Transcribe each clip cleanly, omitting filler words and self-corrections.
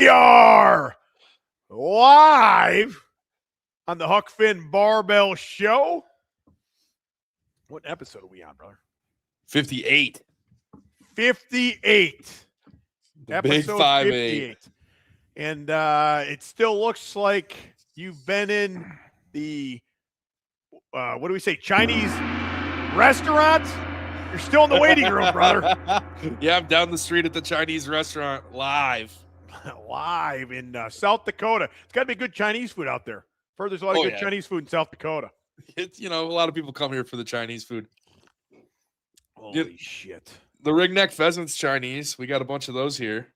We are live on the Huck Finn Barbell Show. What episode are we on, brother? 58. 58. The big 5-8. 58. And it still looks like you've been in the, what do we say, Chinese restaurant? You're still in the waiting room, brother. Yeah, I'm down the street at the Chinese restaurant live. Live in South Dakota. It's got to be good Chinese food out there. I've heard there's a lot of good Chinese food in South Dakota. It's, a lot of people come here for the Chinese food. Holy shit. The ringneck pheasant's Chinese. We got a bunch of those here.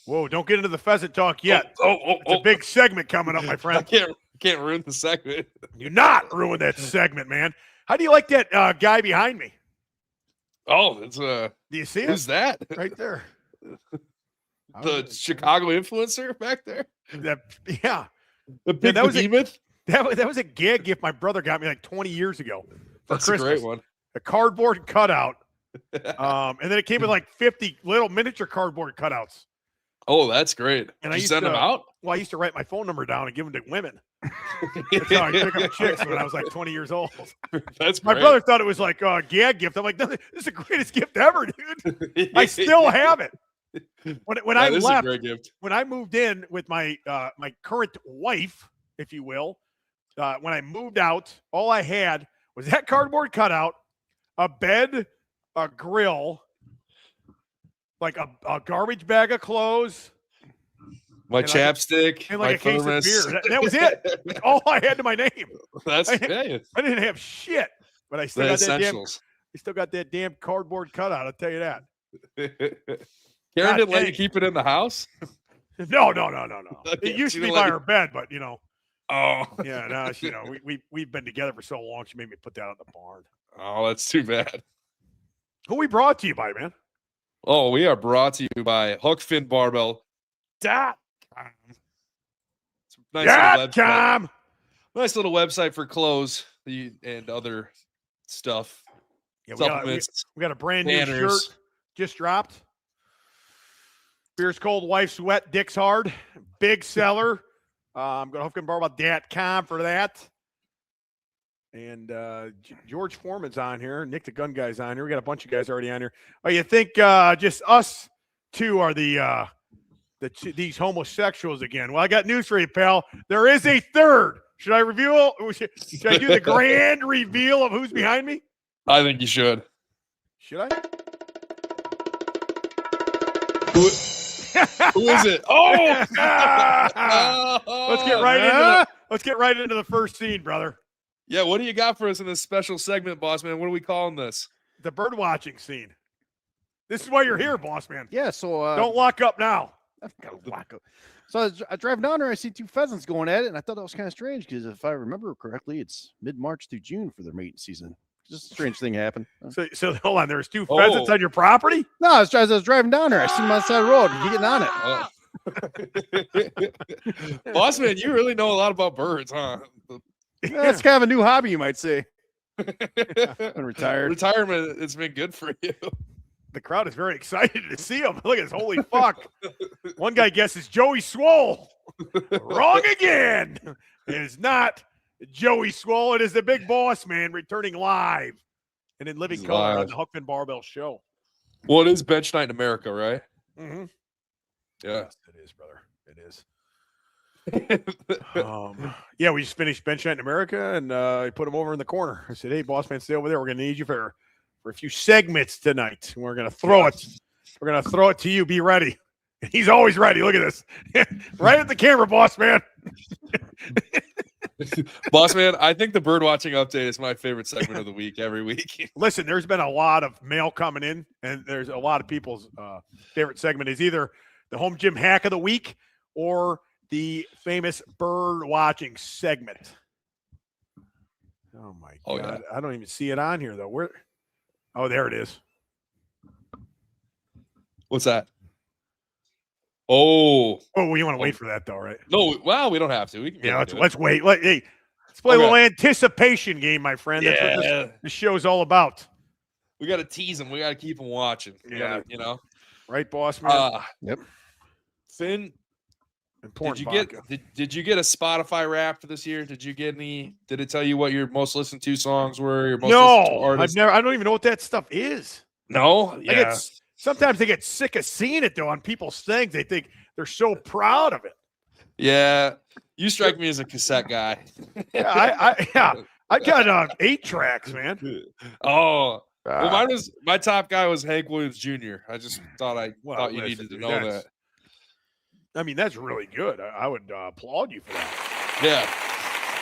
Whoa, don't get into the pheasant talk yet. It's a big segment coming up, my friend. I can't ruin the segment. Do not ruin that segment, man. How do you like that guy behind me? Oh, it's Do you see it? Who's that? Right there. The Chicago influencer back there? Yeah. The big behemoth? That was a gag gift my brother got me like 20 years ago for That's Christmas. a great one. A cardboard cutout. And then it came with like 50 little miniature cardboard cutouts. Oh, that's great. And Did you send them out? Well, I used to write my phone number down and give them to women. That's how I pick up chicks when I was like 20 years old. That's my great. brother thought it was like a gag gift. I'm like, no, this is the greatest gift ever, dude. I still have it. When I left, when I moved in with my my current wife, if you will, when I moved out, all I had was that cardboard cutout, a bed, a grill, like a garbage bag of clothes, my chapstick, and like my a case thermos. of beer. That was it. That's all I had to my name. That's I didn't have shit, but I still got essentials. I still got that damn cardboard cutout. I'll tell you that. Karen didn't let you keep it in the house? No. It used to be by her bed, but Oh. Yeah, no, we've been together for so long. She made me put that on the barn. Oh, that's too bad. Who we brought to you by, man? Oh, we are brought to you by Huck Finn Barbell. Nice little website for clothes and other stuff. Yeah, supplements. We got a brand new shirt just dropped. Beer's cold, wife's wet, dick's hard. Big seller. I'm going to huckandbarbell.com for that. And George Foreman's on here. Nick the Gun Guy's on here. We got a bunch of guys already on here. Oh, you think just us two are these homosexuals again? Well, I got news for you, pal. There is a third. Should I reveal? Should I do the grand reveal of who's behind me? I think you should. Should I? Who is it? Oh! Let's get right into the first scene, brother. Yeah, what do you got for us in this special segment, boss man? What are we calling this? The bird watching scene. This is why you're here, boss man. Yeah, so don't lock up now. I've got to lock up. So I drive down there, I see two pheasants going at it, and I thought that was kind of strange because if I remember correctly, it's mid-March through June for their mating season. Just a strange thing happened. So hold on, there's two pheasants on your property? No, as I was driving down there, I see them on the side of the road. He getting on it. Boss man, you really know a lot about birds, huh? That's kind of a new hobby, you might say. I'm retired. Retirement, it's been good for you. The crowd is very excited to see him. Look at this. Holy fuck. One guy guesses Joey Swole. Wrong again. It is not Joey Swole. It is the big boss man returning live and in living color on the Huck Finn Barbell Show. Well, it is bench night in America, right? Mm-hmm. Yeah. Yes, it is, brother. It is. Yeah, we just finished bench night in America, and I put him over in the corner. I said, "Hey, boss man, stay over there. We're going to need you for a few segments tonight. We're going to throw it. We're going to throw it to you. Be ready." And he's always ready. Look at this. Right at the camera, boss man. Boss man, I think the bird watching update is my favorite segment of the week every week. Listen, there's been a lot of mail coming in, and there's a lot of people's favorite segment is either the home gym hack of the week or the famous bird watching segment. Oh my God. Yeah. I don't even see it on here though. Where? Oh, there it is. What's that? Oh, you want to wait for that though, right? No, well, we don't have to. We can let's wait. Let's play a little anticipation game, my friend. That's what this show's all about. We got to tease them. We got to keep them watching. Right, boss man. Yep. Finn, Important Did you vodka. did you get a Spotify Wrapped this year? Did you get any? Did it tell you what your most listened to songs were? Your most listened to No, I've artists? never. I don't even know what that stuff is. No, I yeah, get sometimes they get sick of seeing it though on people's things. They think they're so proud of it. yeah. You strike me as a cassette guy. I got 8 tracks, man. Oh, well, Ah, my top guy was Hank Williams Jr. I just thought well, thought you listen, needed to dude, know that's- that. I mean, that's really good. I would applaud you for that.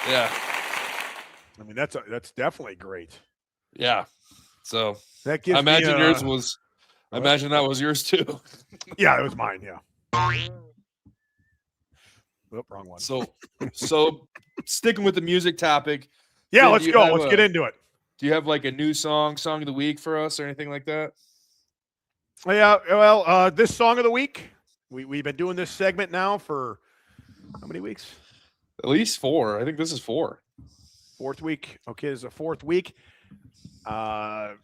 Yeah, I mean, that's definitely great. yeah. So That gives I imagine me, yours was. I imagine that was yours too. Yeah, it was mine. Yeah. Oop, wrong one. So sticking with the music topic, Yeah, Did let's you go. have Let's get into it. do you have like a new song of the week for us or anything like that? Yeah, well, this song of the week, we've been doing this segment now for how many weeks? At least 4. I think this is 4. 4th week. Okay, this is the 4th week.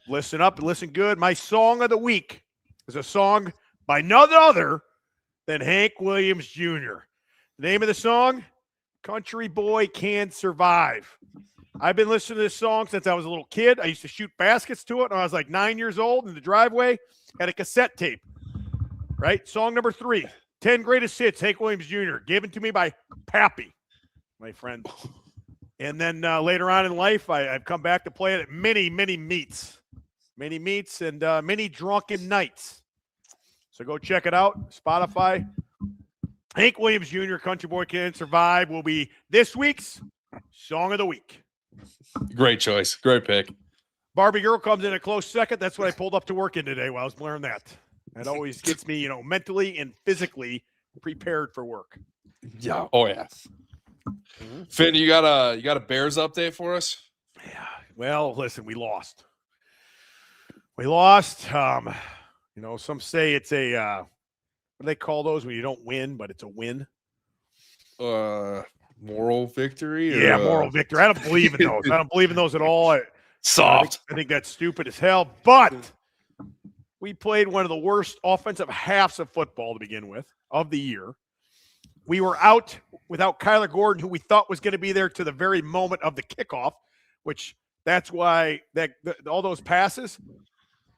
Listen up and listen good. My song of the week is a song by none other than Hank Williams Jr. The name of the song, Country Boy Can't Survive. I've been listening to this song since I was a little kid. I used to shoot baskets to it when I was like 9 years old in the driveway. Had a cassette tape, right? Song number 3, 10 Greatest Hits, Hank Williams Jr., given to me by Pappy, my friend. And then later on in life, I've come back to play it at many meets and many drunken nights. So go check it out, Spotify. Hank Williams Jr., Country Boy Can't Survive will be this week's Song of the Week. Great choice. Great pick. Barbie Girl comes in a close second. That's what I pulled up to work in today while I was blaring that. It always gets me, mentally and physically prepared for work. Yeah. Oh yeah. Finn, you got a Bears update for us? Yeah. Well, listen, we lost. Some say it's a what do they call those when you don't win, but it's a win? Moral victory? Yeah, moral victory. I don't believe in those. I don't believe in those at all. Soft. I think that's stupid as hell. But we played one of the worst offensive halves of football to begin with of the year. We were out without Kyler Gordon, who we thought was going to be there to the very moment of the kickoff, which that's why all those passes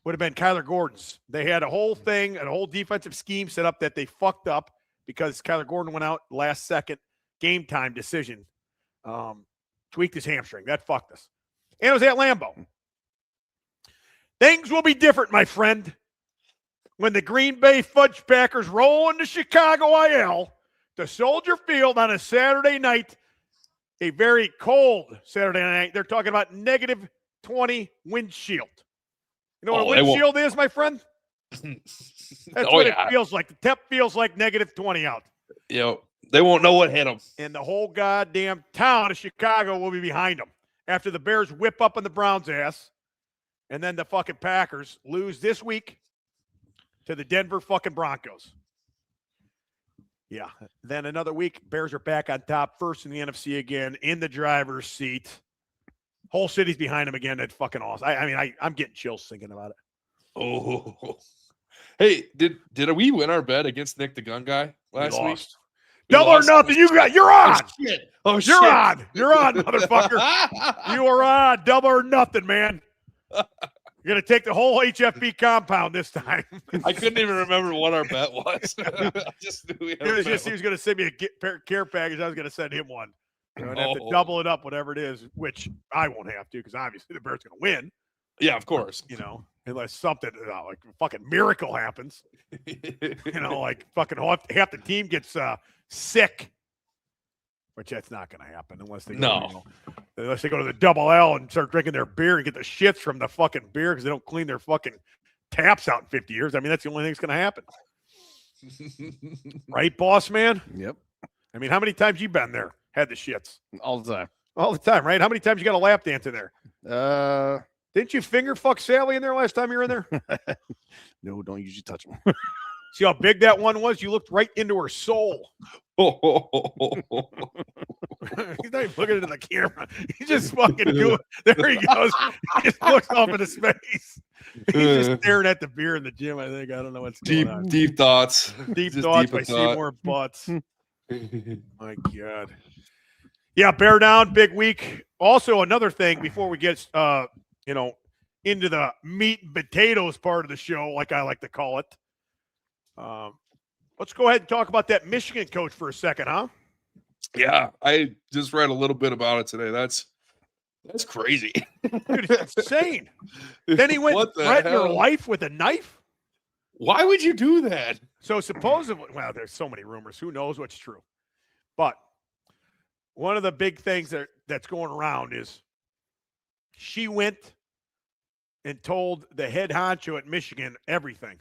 would have been Kyler Gordon's. They had a whole thing, a whole defensive scheme set up that they fucked up because Kyler Gordon went out last second game time decision, tweaked his hamstring. That fucked us. And it was at Lambeau. Things will be different, my friend, when the Green Bay Fudge Packers roll into Chicago IL to Soldier Field on a Saturday night, a very cold Saturday night. They're talking about negative 20 windshield. You know what a windshield is, my friend? That's what it feels like. The temp feels like negative 20 out. They won't know what hit them. And the whole goddamn town of Chicago will be behind them after the Bears whip up on the Browns' ass. And then the fucking Packers lose this week to the Denver fucking Broncos. Yeah. Then another week, Bears are back on top, first in the NFC again, in the driver's seat. Whole city's behind them again. That's fucking awesome. I'm getting chills thinking about it. Oh. Hey, did we win our bet against Nick the Gun Guy last week? Double or nothing. You're on. Oh, shit. You're on. You're on, motherfucker. You are on. Double or nothing, man. You're going to take the whole HFB compound this time. I couldn't even remember what our bet was. I just knew we had he was going to send me a care package. I was going to send him one. I'm going to have to double it up, whatever it is, which I won't have to because obviously the Bears going to win. Yeah, of course. Unless something like a fucking miracle happens. Like fucking half the team gets sick. Which that's not going to happen unless they unless they go to the Double L and start drinking their beer and get the shits from the fucking beer because they don't clean their fucking taps out in 50 years. I mean, that's the only thing that's going to happen. Right, boss man? Yep. I mean, how many times you been there? Had the shits? All the time. All the time, right? How many times you got a lap dance in there? Didn't you finger fuck Sally in there last time you were in there? No, don't usually touch them. See how big that one was? You looked right into her soul. He's not even looking into the camera. He's just fucking doing it. There he goes. He just looks off into space. He's just staring at the beer in the gym, I think. I don't know what's going on. Deep thoughts. Deep thoughts by Seymour Butts. My God. Yeah, bear down, big week. Also, another thing before we get into the meat and potatoes part of the show, like I like to call it. Let's go ahead and talk about that Michigan coach for a second, huh? Yeah, I just read a little bit about it today. That's crazy. Dude, it's insane. Then he went and What the threatened her hell? life with a knife. Why would you do that? So supposedly, well, there's so many rumors. Who knows what's true? But one of the big things that's going around is she went and told the head honcho at Michigan everything.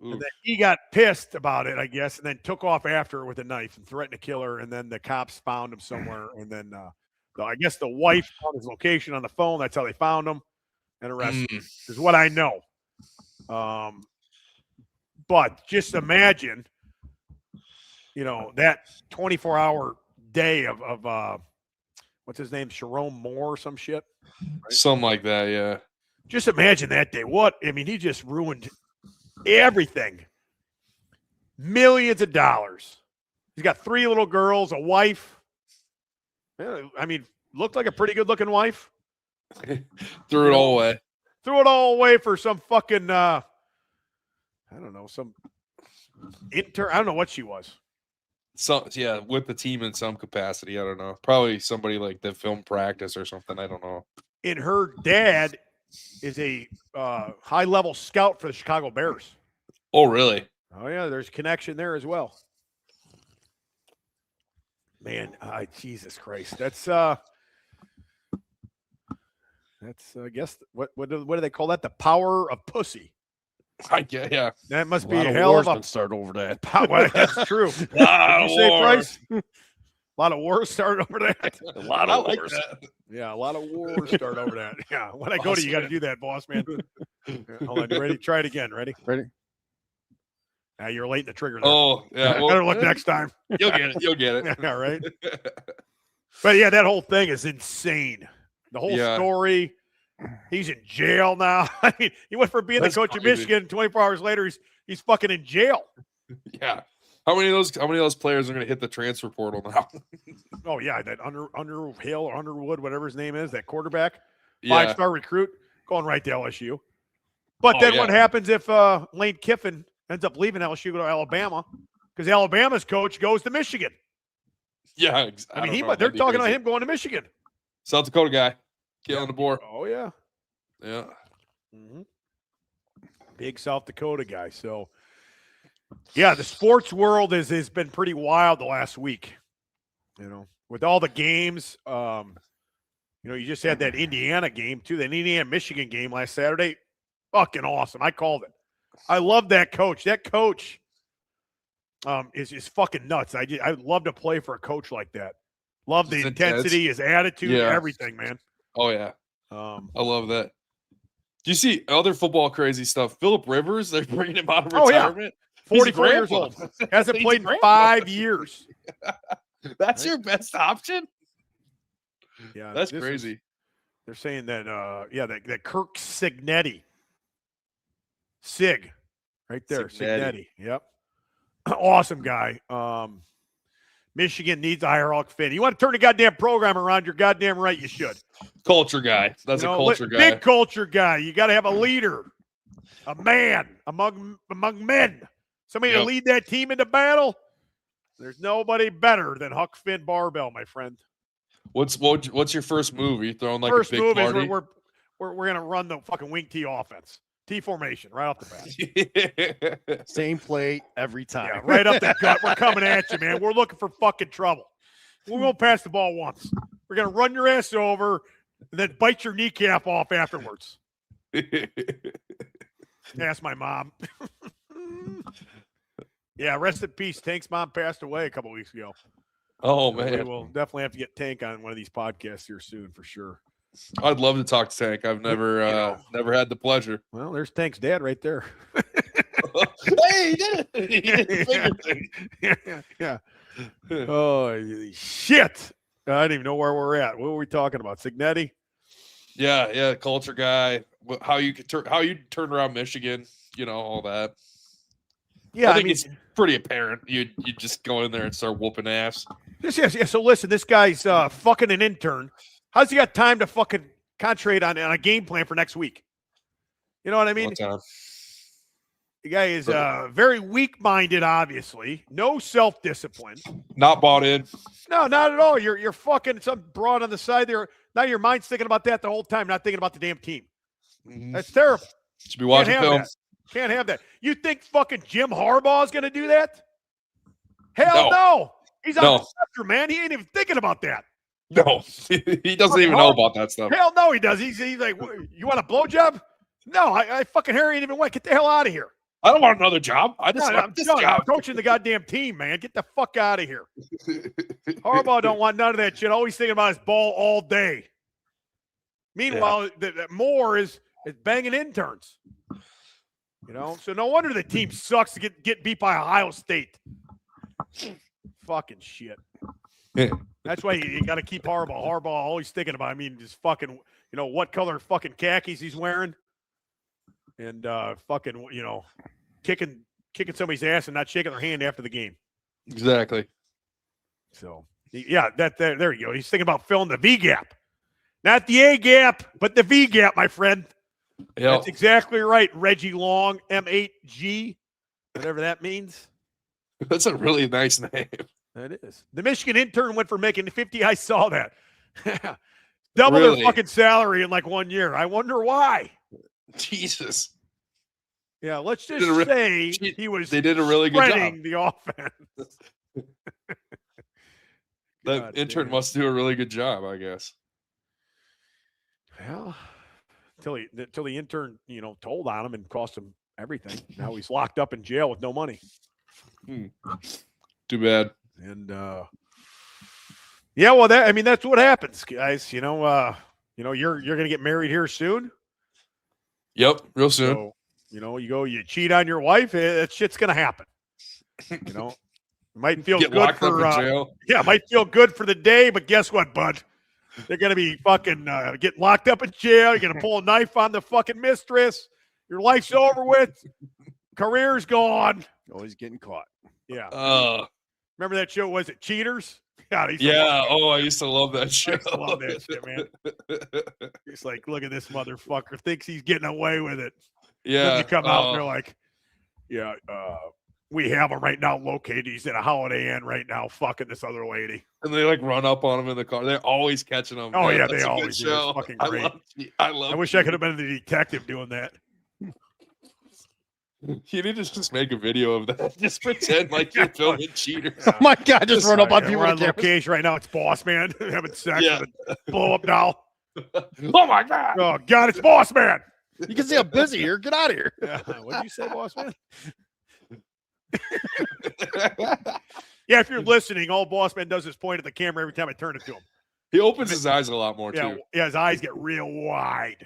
Ooh. And then he got pissed about it, I guess, and then took off after her with a knife and threatened to kill her. And then the cops found him somewhere. And then I guess the wife found his location on the phone. That's how they found him and arrested him, is what I know. But just imagine, that 24-hour day of what's his name, Sharon Moore or some shit. Right? Something like that, yeah. Just imagine that day. He just ruined everything. Millions of dollars. He's got 3 little girls, a wife. Looked like a pretty good-looking wife. Threw it all away. Threw it all away for some fucking, I don't know, some intern. I don't know what she was. With the team in some capacity. I don't know. Probably somebody like the film practice or something. I don't know. And her dad is a high-level scout for the Chicago Bears. Oh, really? Oh, yeah, there's connection there as well. Man, Jesus Christ. That's I guess, what do they call that? The power of pussy. Yeah. That must be a hell of a start over that. Well, that's true. A lot of Did you say, wars. Price? A lot of wars start over that. A lot I of like wars. that. Yeah, a lot of wars start over that. Yeah, when I go to you, got to do that, boss man. Yeah, hold on, you ready? Try it again. Ready? Ready? You're late in the trigger there. Oh, yeah. Well, Better look next time. You'll get it. You'll get it. Yeah, right. But yeah, that whole thing is insane. The whole story. He's in jail now. I mean, he went from being That's the coach of crazy. Michigan. 24 hours later, he's fucking in jail. Yeah. How many of those players are going to hit the transfer portal now? Oh yeah, that Underhill or Underwood, whatever his name is, that quarterback, Yeah. 5-star recruit, going right to LSU. But then what happens if Lane Kiffin ends up leaving LSU, go to Alabama, because Alabama's coach goes to Michigan? Yeah. They're talking about him going to Michigan. South Dakota guy. Killing the board. Oh yeah. Yeah. Mm-hmm. Big South Dakota guy. So, yeah, the sports world has been pretty wild the last week. With all the games. You just had that Indiana game too, that Indiana-Michigan game last Saturday. Fucking awesome. I called it. I love that coach. That coach is fucking nuts. I'd love to play for a coach like that. Love the intensity, his attitude, everything, man. Oh, yeah. I love that. Do you see other football crazy stuff? Phillip Rivers, they're bringing him out of retirement. 44 years old. Hasn't played in 5 years. That's your best option? Yeah. That's crazy. They're saying that, that Kirk Cignetti. Sig. Right there. Cignetti. Yep. Awesome guy. Michigan needs to hire Huck Finn. You want to turn the goddamn program around, you're goddamn right you should. Culture guy. That's a culture guy. Big culture guy. You got to have a leader, a man among men, somebody to lead that team into battle. There's nobody better than Huck Finn Barbell, my friend. What's your first move? Are you throwing like first a big move party? Is we're gonna run the fucking wing T offense. T formation right off the bat. Same play every time. Yeah, right up the gut. We're coming at you, man. We're looking for fucking trouble. We won't pass the ball once. We're going to run your ass over and then bite your kneecap off afterwards. Ask my mom. Yeah, rest in peace. Tank's mom passed away a couple weeks ago. Oh, So man. we'll definitely have to get Tank on one of these podcasts here soon for sure. I'd love to talk to Tank. I've never never had the pleasure. Well, there's Tank's dad right there. Hey, he did it. He did the finger thing. Yeah. Oh, shit. I didn't even know where we're at. What were we talking about? Cignetti? Yeah, culture guy. How you turned around Michigan, all that. Yeah, I think it's pretty apparent. You just go in there and start whooping ass. So listen, this guy's fucking an intern. How's he got time to fucking concentrate on a game plan for next week? You know what I mean? One time. The guy is very weak-minded, obviously. No self-discipline. Not bought in. No, not at all. You're fucking some broad on the side there. Now your mind's thinking about that the whole time, not thinking about the damn team. That's terrible. Should be watching film. Can't have that. You think fucking Jim Harbaugh is going to do that? Hell no. He's on the spectrum, man. He ain't even thinking about that. No, he doesn't even know about that stuff. Hell no, he does. He's like, you want a blowjob? No, I fucking Harry ain't even went. Get the hell out of here. I don't want another job. I just want this job. I'm coaching the goddamn team, man. Get the fuck out of here. Harbaugh don't want none of that shit. Always thinking about his ball all day. Meanwhile, Moore is banging interns. You know, so no wonder the team sucks to get beat by Ohio State. Fucking shit. That's why you got to keep Harbaugh. Harbaugh always thinking about. I mean, just fucking. You know what color fucking khakis he's wearing, and fucking kicking somebody's ass and not shaking their hand after the game. Exactly. So yeah, there you go. He's thinking about filling the V gap, not the A gap, but the V gap, my friend. Yep. That's exactly right. Reggie Long, M8G, whatever that means. That's a really nice name. That is. The Michigan intern went for making 50. I saw that. Double their fucking salary in like 1 year. I wonder why. Jesus. Yeah, let's just say he was. They did a really good job. The offense. That intern must do a really good job, I guess. Well, until the intern, told on him and cost him everything. Now he's locked up in jail with no money. Too bad. And yeah, well, that's what happens, guys. You're gonna get married here soon. Yep, real soon. So, you cheat on your wife, that shit's gonna happen. It might feel get good locked for up in jail. Yeah, it might feel good for the day, but guess what, bud? They're gonna be fucking getting locked up in jail. You're gonna pull a knife on the fucking mistress. Your life's over with. Career's gone. Always getting caught. Yeah. Remember that show? Was it Cheaters? God, I used to love that show. I used to love that shit, man. He's like, look at this motherfucker. Thinks he's getting away with it. Yeah. Then you come out and they're like, yeah, we have him right now located. He's in a Holiday Inn right now fucking this other lady. And they run up on him in the car. They're always catching him. Oh, yeah, they always do. It's fucking great. I wish I could have been the detective doing that. You need to just make a video of that. Just pretend like you're filming Cheaters. Oh my God, just run up on people. We're on location right now. It's Boss Man having sex with a blow-up doll. Oh my God. Oh God, it's Boss Man. You can see I'm busy here. Get out of here. Yeah. What did you say, Boss Man? Yeah, if you're listening, all Boss Man does is point at the camera every time I turn it to him. He opens his eyes a lot more too. Yeah, his eyes get real wide.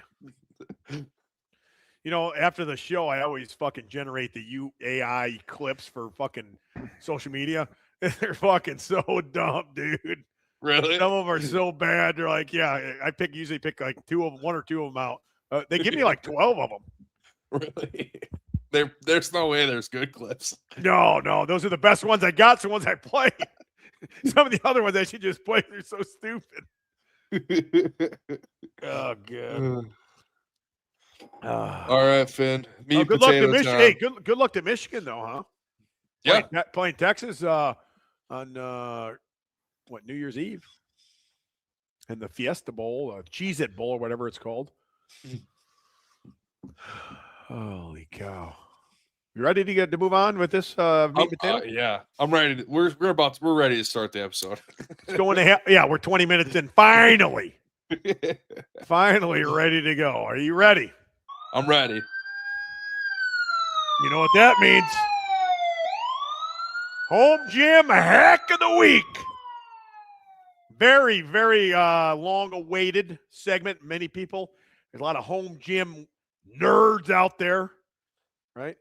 After the show, I always fucking generate the AI clips for fucking social media. They're fucking so dumb, dude. Really? Some of them are so bad. They're like, yeah, I usually pick like one or two of them out. They give me like 12 of them. Really? There's no way there's good clips. No, those are the best ones I got. Some ones I play. Some of the other ones I should just play. They're so stupid. Oh, God. All right, Finn. Good luck to Michigan. Hey, good luck to Michigan, though, huh? Yeah. Playing Texas on New Year's Eve, and the Fiesta Bowl, Cheez-It Bowl, or whatever it's called. Holy cow! You ready to move on with this? Yeah, I'm ready. We're ready to start the episode. It's going to we're 20 minutes in. Finally, ready to go. Are you ready? I'm ready. You know what that means? Home Gym Hack of the Week. Very, very long-awaited segment. Many people. There's a lot of home gym nerds out there, right?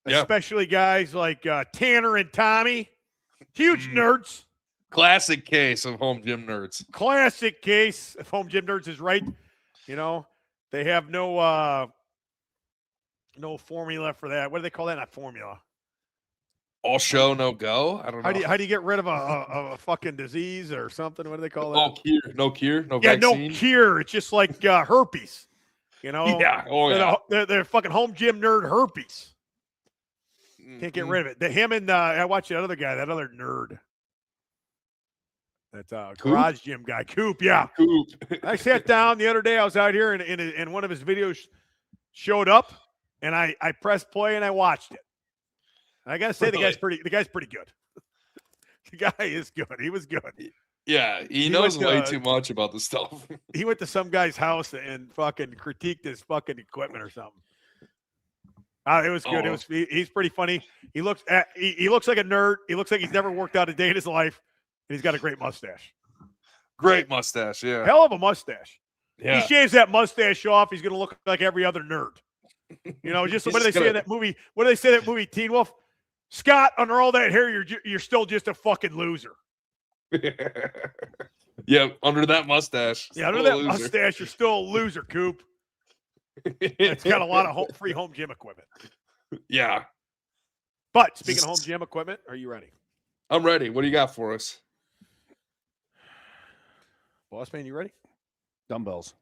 Yeah. Especially guys like Tanner and Tommy. Huge nerds. Classic case of home gym nerds. Classic case if home gym nerds is right. They have no formula for that. What do they call that? Not formula. All show, no go. I don't know. How do you get rid of a fucking disease or something? What do they call that? No cure, no yeah, vaccine. no cure. It's just like herpes. You know? Yeah. Oh yeah. They're fucking home gym nerd herpes. Can't get Mhm. rid of it. Him and I watched that other guy, that other nerd. That garage gym guy, Coop. Yeah. Coop. I sat down the other day. I was out here, and one of his videos showed up, and I pressed play and I watched it. I gotta say, the guy's pretty good. The guy is good. He was good. Yeah, he He knows went, way too much about this stuff. He went to some guy's house and fucking critiqued his fucking equipment or something. It was good. Oh. He's pretty funny. He looks like a nerd. He looks like he's never worked out a day in his life, and he's got a great mustache. Great mustache. Yeah. Hell of a mustache. Yeah. He shaves that mustache off, he's gonna look like every other nerd. You know, just He's what do they say in gonna- that movie? What do they say in that movie, Teen Wolf? Scott, under all that hair, you're still just a fucking loser. Yeah, under that mustache. Yeah, under still that a loser. mustache, you're still a loser, Coop. It's got a lot of free home gym equipment. Yeah, But speaking of home gym equipment, are you ready? I'm ready. What do you got for us? Boss man, you ready? Dumbbells.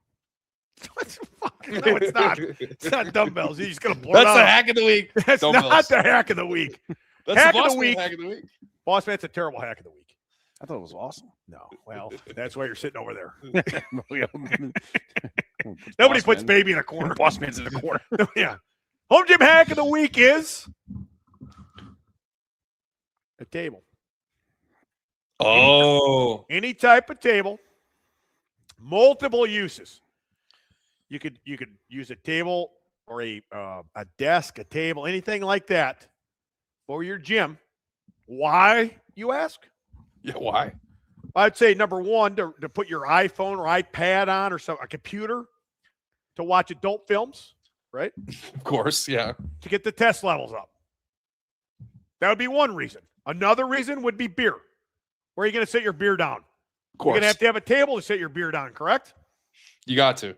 No, it's not. It's not dumbbells. You're just gonna blurt That's out. the hack of the week. That's not dumbbells. the hack of the week. That's hack the of the boss man week. hack of the week. Boss man, it's a terrible hack of the week. I thought it was awesome. No, well, that's why you're sitting over there. Nobody Nobody puts baby in a corner. Boss man's in the corner. Yeah. Home gym hack of the week is a table. Oh, Any type of table, multiple uses. You could use a table or a desk, a table, anything like that for your gym. Why, you ask? yeah. Why? I'd say number one, to put your iPhone or iPad on or a computer to watch adult films, right? Of course. Yeah. To get the test levels up. That would be one reason. Another reason would be beer. Where are you going to sit your beer down? Of You're course. going to have a table to sit your beer down, correct? You got to.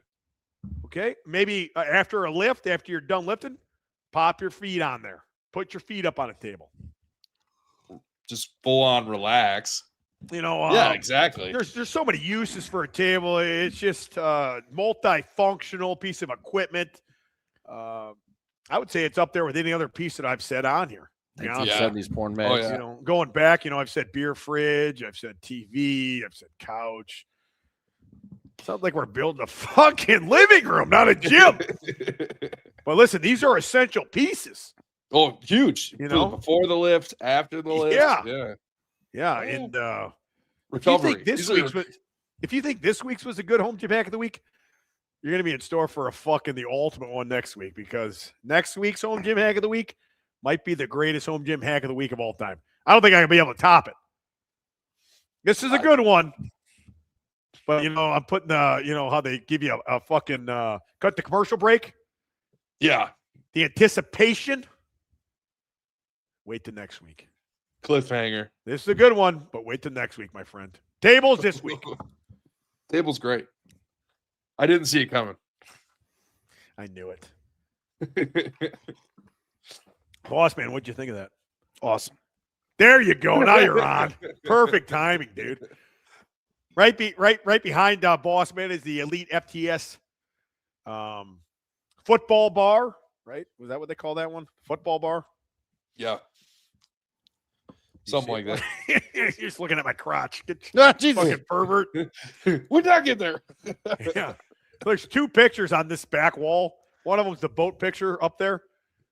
Okay. Maybe after a lift, after you're done lifting, pop your feet on there. Put your feet up on a table. Just full on relax. You know, Yeah. Exactly. there's so many uses for a table. It's just a multifunctional piece of equipment. I would say it's up there with any other piece that I've said on here. To be honest. Yeah. 70s porn Oh, mags. yeah. You know, going back, I've said beer fridge, I've said TV, I've said couch. Sounds like we're building a fucking living room, not a gym. But listen, these are essential pieces. Oh, huge. You know? Before the lift, after the lift. Yeah. Yeah. Yeah, Oh. and Recovery. if you think this week's was a good home gym hack of the week, you're gonna be in store for the ultimate one next week, because next week's home gym hack of the week might be the greatest home gym hack of the week of all time. I don't think I can be able to top it. This is a good one. But I'm putting how they give you a fucking cut the commercial break. Yeah. The anticipation. Wait till next week. Cliffhanger. This is a good one, but wait till next week, my friend. Tables this week. Table's great. I didn't see it coming. I knew it. Boss man, what'd you think of that? Awesome. There you go. Now you're on. Perfect timing, dude. Right behind Boss Man is the Elite FTS football bar, right? Was that what they call that one? Football bar? Yeah. You Something see like it? that. You're just looking at my crotch. Get Ah, Jesus. fucking pervert. When did I get there? Yeah. There's two pictures on this back wall. One of them's the boat picture up there.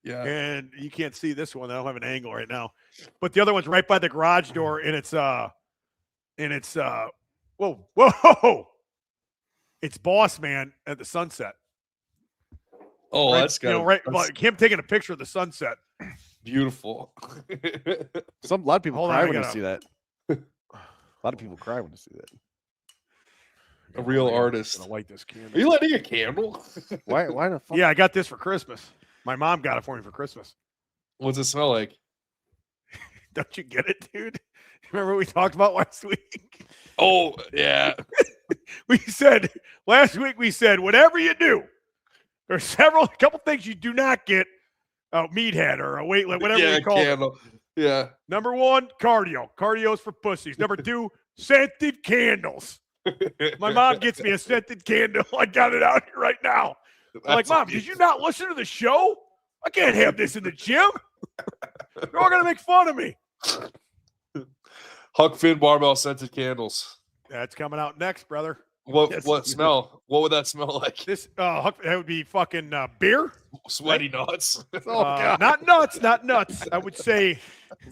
Yeah. And you can't see this one. I don't have an angle right now. But the other one's right by the garage door, and it's whoa. It's Boss Man at the sunset. Oh, right, that's got right, like him taking a picture of the sunset. beautiful. A lot of people Hold on, cry I when they gotta- see that. A lot of people cry when they see that. A real I'm artist. gonna light this candle. Are you lighting a candle? Why the fuck? Yeah, I got this for Christmas. My mom got it for me for Christmas. What's it smell like? Don't you get it, dude? Remember what we talked about last week? Oh, yeah. Last week we said, whatever you do, there's a couple things you do not get a meathead or a weight, whatever yeah, we call it. candle. Yeah. Number 1, cardio. Cardio's for pussies. Number 2, scented candles. My mom gets me a scented candle. I got it out here right now. I'm like, Mom, did you not listen to the show? I can't have this in the gym. They're all going to make fun of me. Huck Finn barbell scented candles. That's coming out next, brother. What Yes. what smell? What would that smell like? This that would be fucking beer. Sweaty nuts. Not nuts. I would say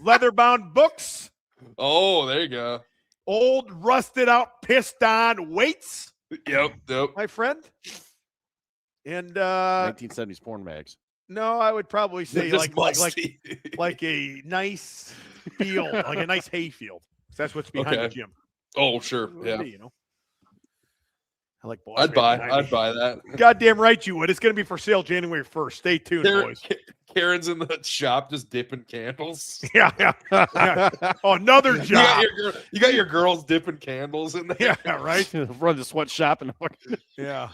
leather-bound books, Oh, there you go. old rusted out, pissed on weights, Yep. my friend. And 1970s porn mags. no, I would probably say Just like musty. like a nice field, like a nice hay field. That's what's behind the Okay. gym. Oh, sure. Yeah. You know. I like boss. I'd man buy behind me. that. Goddamn right you would. It's going to be for sale January 1st. Stay tuned, boys. Karen's in the shop just dipping candles. Yeah. Oh, another You got, job. you got your girls dipping candles in there. Yeah, right. Run the sweatshop and Yeah.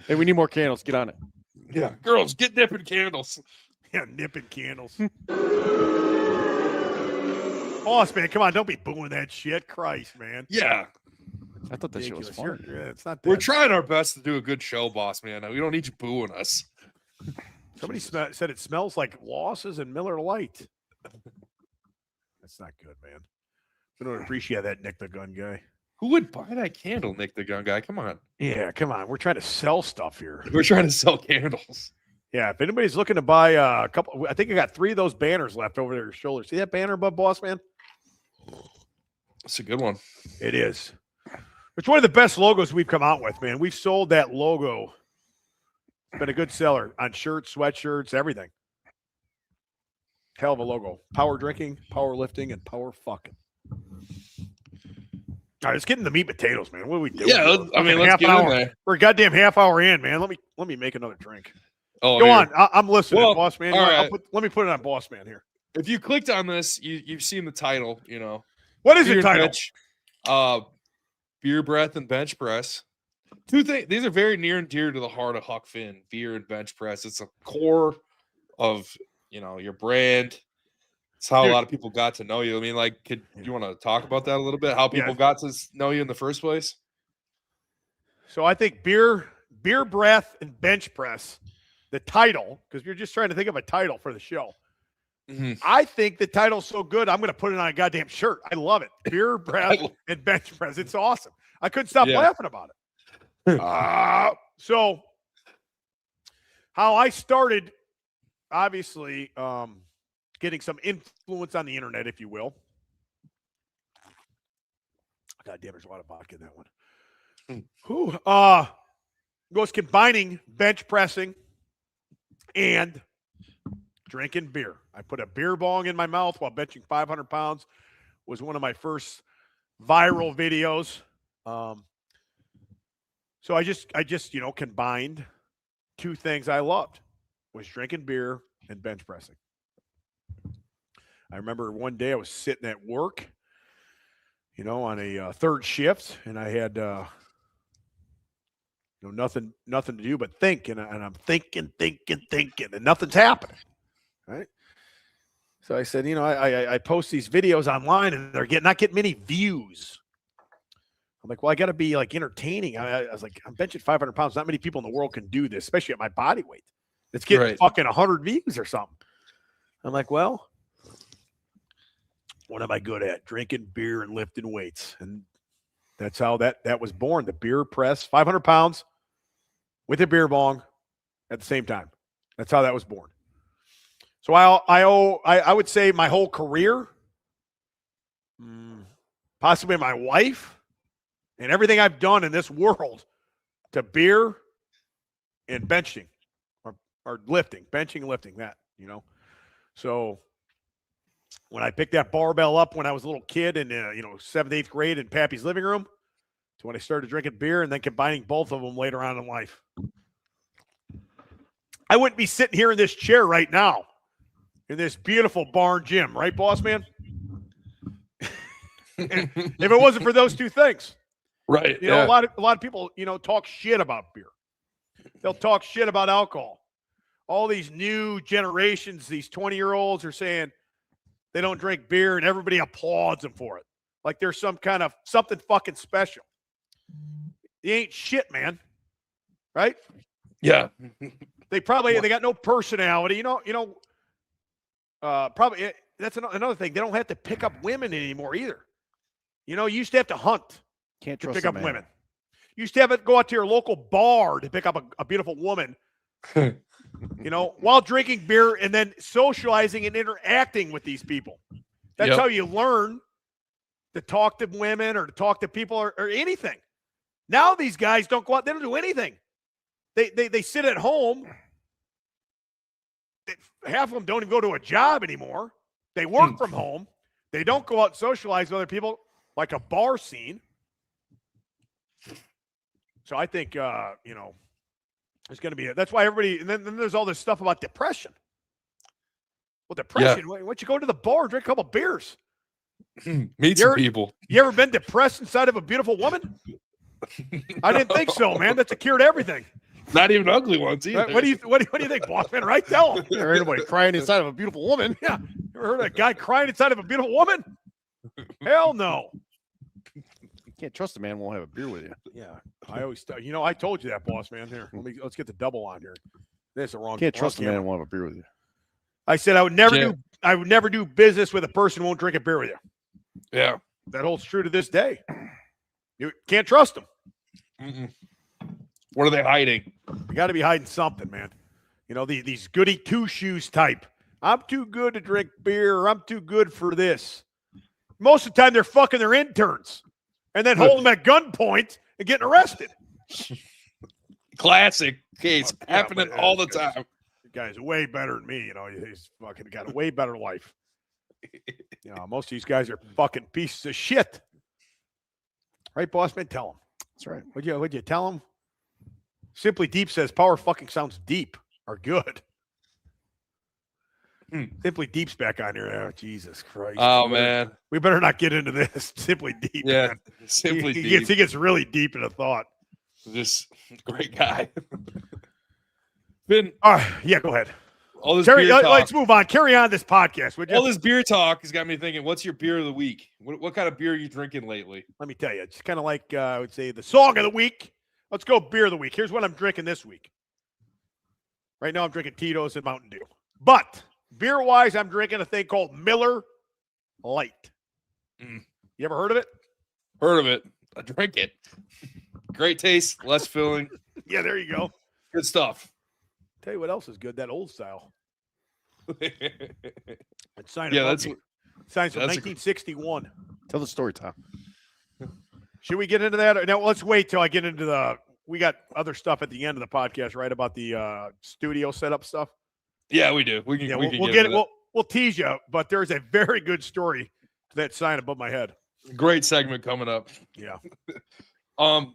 hey, we need more candles. Get on it. Yeah, girls, get dipping candles. Yeah, nipping candles. Boss man, come on, don't be booing that shit. Christ, man. Yeah, I thought that shit was Ridiculous. fun. Yeah, it's not we're that. trying our best to do a good show, boss man. We don't need you booing us. Somebody said it smells like losses and Miller Lite. That's not good, man. We don't appreciate that, Nick the Gun guy. Who would buy that candle, Nick the Gun Guy? Come on. Yeah, come on. We're trying to sell stuff here. We're trying to sell candles. Yeah, if anybody's looking to buy a couple, I think I got 3 of those banners left over their shoulders. See that banner above Boss Man? That's a good one. It is. It's one of the best logos we've come out with, man. We've sold that logo. It's been a good seller on shirts, sweatshirts, everything. Hell of a logo. Power drinking, power lifting, and power fucking. All right, let's get into the meat and potatoes, man. What are we doing? Yeah, here? I mean, Fucking let's half get an in hour. there. We're a goddamn half hour in, man. Let me make another drink. Oh, Go here. on. I'm listening, Well, Boss Man. all right. Let me put it on Boss Man here. If you clicked on this, you've seen the title. You know, What is Beer the title? Bench, beer breath and bench press. Two things. These are very near and dear to the heart of Huck Finn. Beer and bench press. It's a core of your brand. It's how Dude. a lot of people got to know you. I mean, like, do you want to talk about that a little bit? How people got to know you in the first place? So I think beer breath, and bench press, the title, because you're just trying to think of a title for the show. Mm-hmm. I think the title's so good, I'm going to put it on a goddamn shirt. I love it. Beer breath and bench press. It's awesome. I couldn't stop laughing about it. So how I started, obviously, getting some influence on the internet, if you will. God damn, there's a lot of vodka in that one. Who was combining bench pressing and drinking beer. I put a beer bong in my mouth while benching 500 pounds. Was one of my first viral videos. So I just combined 2 things I loved, was drinking beer and bench pressing. I remember one day I was sitting at work, on a third shift, and I had nothing to do but think, and I'm thinking, and nothing's happening, right? So I said, I post these videos online, and they're not getting many views. I'm like, well, I got to be like entertaining. I was like, I'm benching 500 pounds. Not many people in the world can do this, especially at my body weight. It's getting fucking 100 views or something. I'm like, well, what am I good at? Drinking beer and lifting weights. And that's how that was born. The beer press, 500 pounds with a beer bong at the same time. That's how that was born. So I would say my whole career, possibly my wife, and everything I've done in this world to beer and benching or lifting, benching and lifting that, So when I picked that barbell up when I was a little kid in, 7th, 8th grade in Pappy's living room, to when I started drinking beer and then combining both of them later on in life. I wouldn't be sitting here in this chair right now in this beautiful barn gym, right, boss man? If it wasn't for those 2 things. Right. A lot of people, talk shit about beer. They'll talk shit about alcohol. all these new generations, these 20-year-olds are saying they don't drink beer, and everybody applauds them for it. Like there's some kind of something fucking special. You ain't shit, man. Right? Yeah. They got no personality. Probably that's another thing. They don't have to pick up women anymore either. You used to have to hunt Can't to trust pick a up man. women. You used to have to go out to your local bar to pick up a beautiful woman, while drinking beer and then socializing and interacting with these people. That's Yep. how you learn to talk to women or to talk to people or anything. Now these guys don't go out. They don't do anything. They sit at home. Half of them don't even go to a job anymore. They work from home. They don't go out and socialize with other people like a bar scene. So I think, it's going to be that's why everybody. And then there's all this stuff about depression. Well, depression. Why don't you go to the bar and drink a couple beers? Meet some people. You ever been depressed inside of a beautiful woman? I didn't think so, man. That's a cure to everything. Not even ugly ones either. What do you think, boss man? Right? Tell him. Never heard anybody crying inside of a beautiful woman. Yeah. You ever heard of a guy crying inside of a beautiful woman? Hell no. Can't trust a man won't have a beer with you. Yeah. I always I told you that, boss man. Here, let's get the double on here. That's the wrong. Can't trust a camera. man won't have a beer with you. I said I would never do business with a person who won't drink a beer with you. Yeah. That holds true to this day. You can't trust them. Mm-mm. What are they hiding? You got to be hiding something, man. These goody two-shoes type. I'm too good to drink beer, or I'm too good for this. Most of the time, they're fucking their interns and then holding them at gunpoint and getting arrested. Classic case. Yeah, Happening but, all the time. The guy's way better than me. He's fucking got a way better life. Most of these guys are fucking pieces of shit. Right, boss man? Tell them. That's right. What'd you tell them? Simply Deep says power fucking sounds deep or good. Simply Deep's back on here. Oh, Jesus Christ. Oh, man. We better not get into this. Simply Deep. Yeah. Man. Simply he Deep. gets really deep into thought. Just great guy. Finn, Yeah, go ahead. all this beer talk. Let's move on. Carry on this podcast, would you? All this beer talk has got me thinking, what's your beer of the week? What kind of beer are you drinking lately? Let me tell you. It's kind of like, I would say, the song of the week. Let's go beer of the week. Here's what I'm drinking this week. Right now, I'm drinking Tito's and Mountain Dew. But beer-wise, I'm drinking a thing called Miller Lite. You ever heard of it? Heard of it. I drink it. Great taste, less filling. Yeah, there you go. Good stuff. Tell you what else is good, that old style. It's signed Yeah, above that's me. Signed from that's a- 1961. Tell the story, Tom. Should we get into that? No, let's wait till I get into we got other stuff at the end of the podcast, right? About the studio setup stuff. Yeah, we do. We can. Yeah, we we'll can get it. into We'll tease you, but there's a very good story to that sign above my head. that. Great segment coming up. Yeah.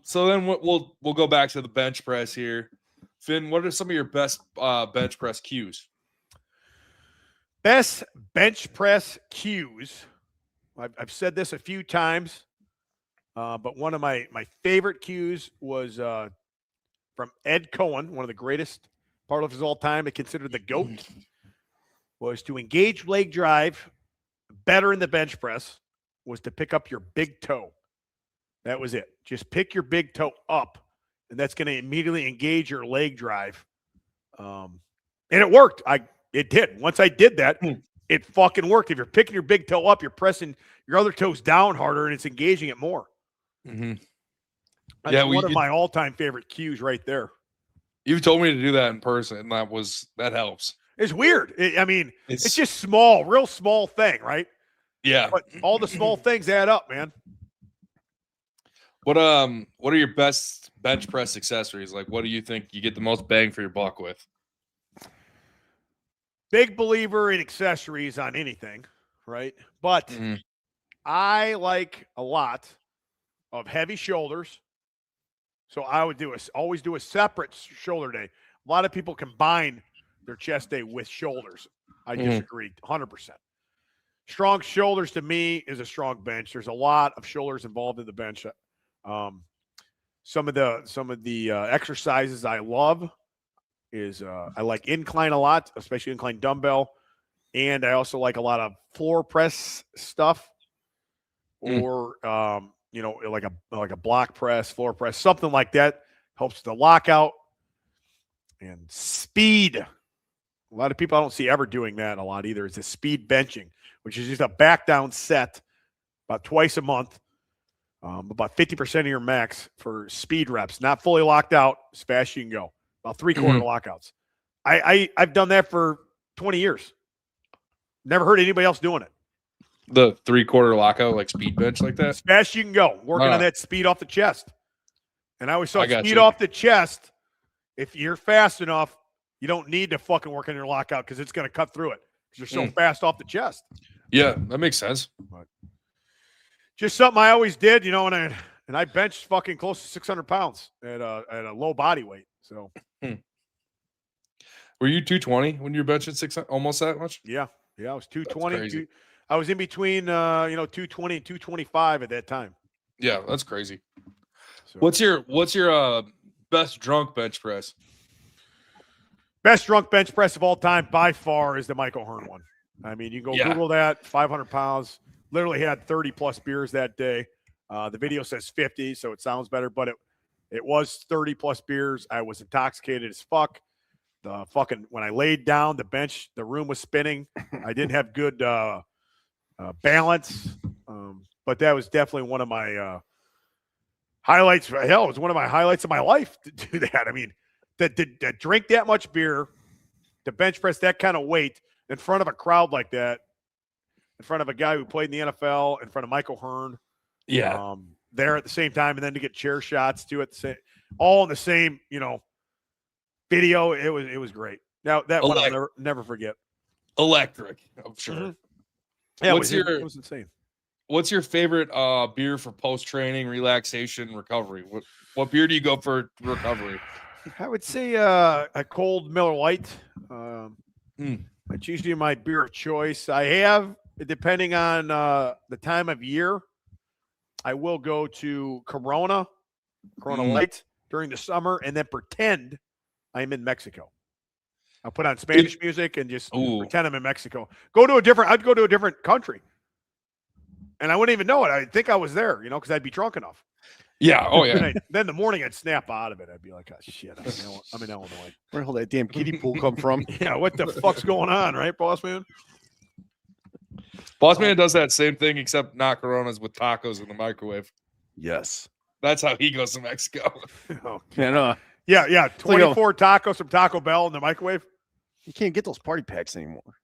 So then we'll go back to the bench press here. Finn, what are some of your best bench press cues? Best bench press cues. I've said this a few times, but one of my favorite cues was from Ed Cohen, one of the greatest powerlifters of all time, considered the GOAT, was to engage leg drive better in the bench press was to pick up your big toe. That was it. Just pick your big toe up, and that's going to immediately engage your leg drive. And it worked. It did. Once I did that, it fucking worked. If you're picking your big toe up, you're pressing your other toes down harder, and it's engaging it more. Mm-hmm. That's one of my all-time favorite cues right there. You've told me to do that in person, and that helps. It's weird. It's just small, real small thing, right? Yeah. But all the small things add up, man. What are your best bench press accessories? Like, what do you think you get the most bang for your buck with? Big believer in accessories on anything, right? But I like a lot of heavy shoulders. So I would always do a separate shoulder day. A lot of people combine their chest day with shoulders. I disagree 100%. Strong shoulders to me is a strong bench. There's a lot of shoulders involved in the bench. Some of the exercises I love is I like incline a lot, especially incline dumbbell, and I also like a lot of floor press stuff, or like a block press, floor press, something like that helps the lockout and speed. A lot of people I don't see ever doing that a lot either. It's a speed benching, which is just a back down set about twice a month, about 50% of your max for speed reps, not fully locked out, as fast as you can go, about 3/4 lockouts. I've done that for 20 years. Never heard anybody else doing it. The 3/4 lockout, like speed bench like that? As fast as you can go, working on that speed off the chest. And I always saw speed off the chest. If you're fast enough, you don't need to fucking work on your lockout because it's going to cut through it because you're so fast off the chest. Yeah, that makes sense. But just something I always did, and I benched fucking close to 600 pounds at a low body weight. So, were you 220 when you were benching 600, almost that much? Yeah, I was 220. I was in between, 220 and 225 at that time. Yeah, that's crazy. So, What's your best drunk bench press? Best drunk bench press of all time by far is the Mike O'Hearn one. I mean, you can go Google that. 500 pounds. Literally had 30 plus beers that day. The video says 50, so it sounds better, but it was 30 plus beers. I was intoxicated as fuck. When I laid down the bench, the room was spinning. I didn't have good balance, but that was definitely one of my highlights. Hell, it was one of my highlights of my life to do that. I mean, to drink that much beer, to bench press that kind of weight in front of a crowd like that, in front of a guy who played in the NFL, in front of Mike O'Hearn. Yeah. There at the same time, and then to get chair shots too all in the same, video. It was great. Now that one I'll never forget. Electric, I'm sure. Mm-hmm. Yeah, it was insane. What's your favorite beer for post-training, relaxation, recovery? What beer do you go for recovery? I would say a cold Miller Lite. It's usually my beer of choice. I have, depending on the time of year, I will go to Corona Light during the summer, and then pretend I'm in Mexico. I'll put on Spanish music and just pretend I'm in Mexico. I'd go to a different country. And I wouldn't even know it. I'd think I was there, because I'd be drunk enough. Yeah. Oh, yeah. Then the morning I'd snap out of it. I'd be like, oh, shit, I'm in Illinois. Where the hell that damn kiddie pool come from? Yeah, what the fuck's going on, right, boss man? Boss man does that same thing, except not Coronas with tacos in the microwave. Yes. That's how he goes to Mexico. Yeah. 24 tacos from Taco Bell in the microwave. You can't get those party packs anymore.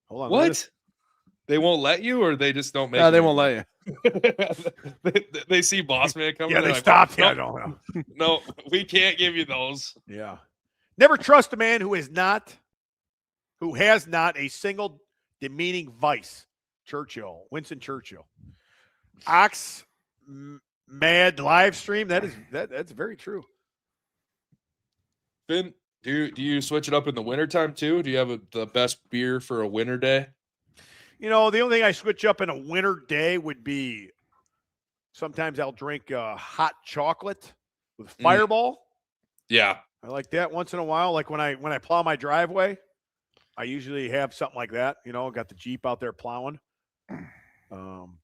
Hold on. What? They won't let you, or they just don't make? No, they won't let you. they see Boss Man coming. Yeah, they stopped. Like, no, we can't give you those. Yeah. Never trust a man who has not a single demeaning vice. Winston Churchill. Ox mad live stream. That's very true. Finn, do you switch it up in the wintertime too? Do you have the best beer for a winter day? The only thing I switch up in a winter day would be sometimes I'll drink hot chocolate with Fireball. Yeah. I like that once in a while. Like when I plow my driveway, I usually have something like that. Got the Jeep out there plowing.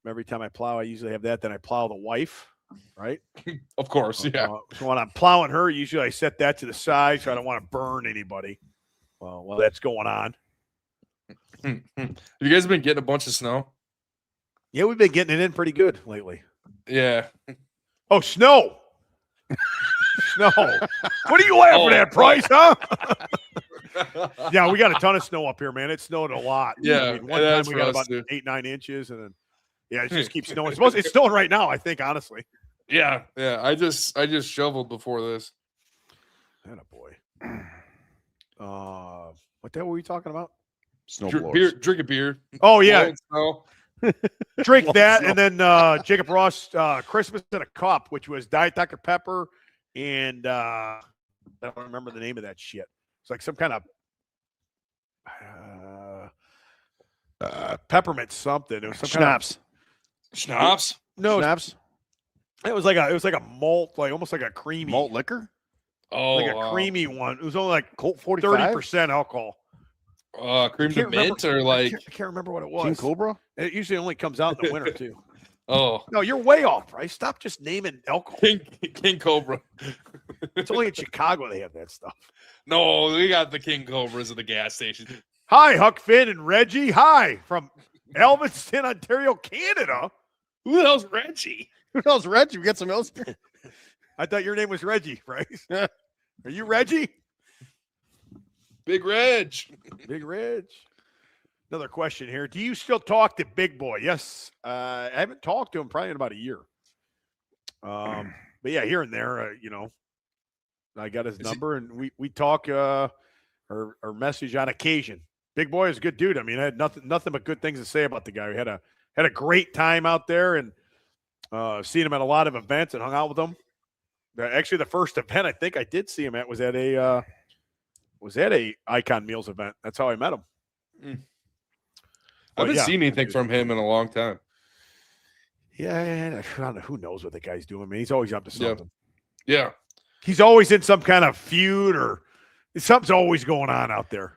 Every time I plow, I usually have that. Then I plow the wife, right? Of course, yeah. So when I'm plowing her, usually I set that to the side so I don't want to burn anybody. Well, that's going on. Have you guys been getting a bunch of snow? Yeah, we've been getting it in pretty good lately. Yeah. Oh, snow. Snow. What are you laughing at, Price, huh? Yeah, we got a ton of snow up here, man. It snowed a lot. Yeah. One time we got about 8-9 inches, and then it just keeps snowing. It's snowing right now, I think, honestly. Yeah. I just shoveled before this. Attaboy. What the hell were we talking about? Drink a beer. Oh yeah. Drink that, snow. and then Jacob Ross Christmas in a Cup, which was Diet Dr. Pepper, and I don't remember the name of that shit. It's like some kind of peppermint something. It was some Schnapps. Schnapps? No, Schnapps. it was like a malt, like almost like a creamy Malt liquor. Oh, like a creamy one. It was only like Colt 45. 30% alcohol. cream to Can't remember- mint or like I can't remember what it King was. Cobra. It usually only comes out in the winter too. oh No, you're way off, Bryce. Stop just naming alcohol. King Cobra. It's only in Chicago they have that stuff. No, we got the King Cobras at the gas station. Hi, Huck Finn and Reggie. Hi from Elvinston, Ontario, Canada. Who the hell's Reggie? Who knows, Reggie? We got some else. I thought your name was Reggie, Bryce. Are you Reggie? Big Reg. Big Reg. Another question here. Do you still talk to Big Boy? Yes. I haven't talked to him probably in about a year. But yeah, here and there, I got his Is he- number and we talk or message on occasion. Big Boy is a good dude. I mean, I had nothing but good things to say about the guy. We had a great time out there and seen him at a lot of events and hung out with him. Actually, the first event I think I did see him at was at a Icon Meals event. That's how I met him. I haven't yeah. seen anything from him in a long time. Yeah, I don't know. Who knows what the guy's doing, man? He's always up to Yeah. something. Yeah. He's always in some kind of feud or something's always going on out there.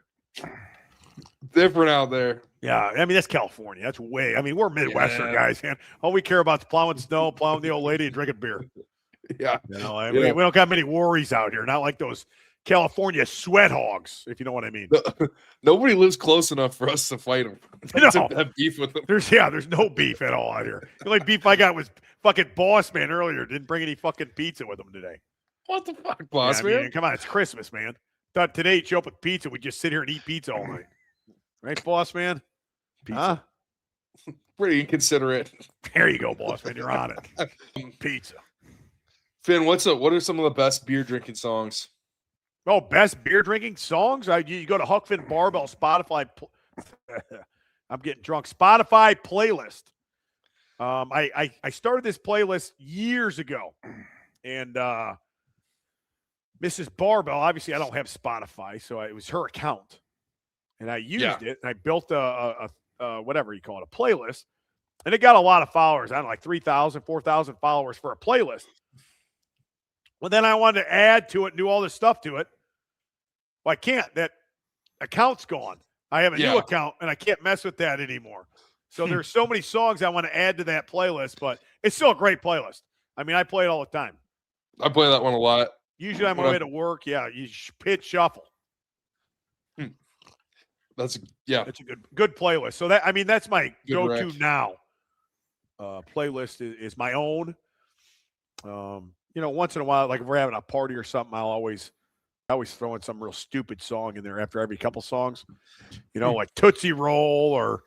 Different out there. Yeah, I mean, that's California. That's way. I mean, we're Midwestern Yeah. guys, man. All we care about is plowing snow, plowing the old lady, and drinking beer. Yeah. I mean, Yeah. we don't got many worries out here. Not like those California sweat hogs, if you know what I mean. Nobody lives close enough for us to fight them. No. To have beef with them. There's no beef at all out here. The only beef I got was fucking Boss Man earlier. Didn't bring any fucking pizza with him today. What the fuck, boss Yeah, I mean, man? come on, it's Christmas, man. Thought today you'd show up with pizza. We'd just sit here and eat pizza all night. Right, Boss Man? Pizza. Huh? Pretty inconsiderate. There you go, Boss Man. You're on it. Pizza. Finn, what are some of the best beer drinking songs? Oh, best beer drinking songs? You go to Huck Finn Barbell Spotify. I'm getting drunk. Spotify playlist. I started this playlist years ago, and Mrs. Barbell. Obviously, I don't have Spotify, so it was her account, and I used it. And I built a whatever you call it, a playlist, and it got a lot of followers. I don't know, like 3,000, 4,000 followers for a playlist. Well, then I wanted to add to it and do all this stuff to it. Well, I can't. That account's gone. I have a new account, and I can't mess with that anymore. So there's so many songs I want to add to that playlist, but it's still a great playlist. I mean, I play it all the time. I play that one a lot. Usually I'm on my way to work. Yeah, you pitch shuffle. That's It's a good playlist. So that's my Good go-to rec. now. Playlist is my own. Once in a while, like if we're having a party or something, I always throw in some real stupid song in there after every couple songs. Like Tootsie Roll or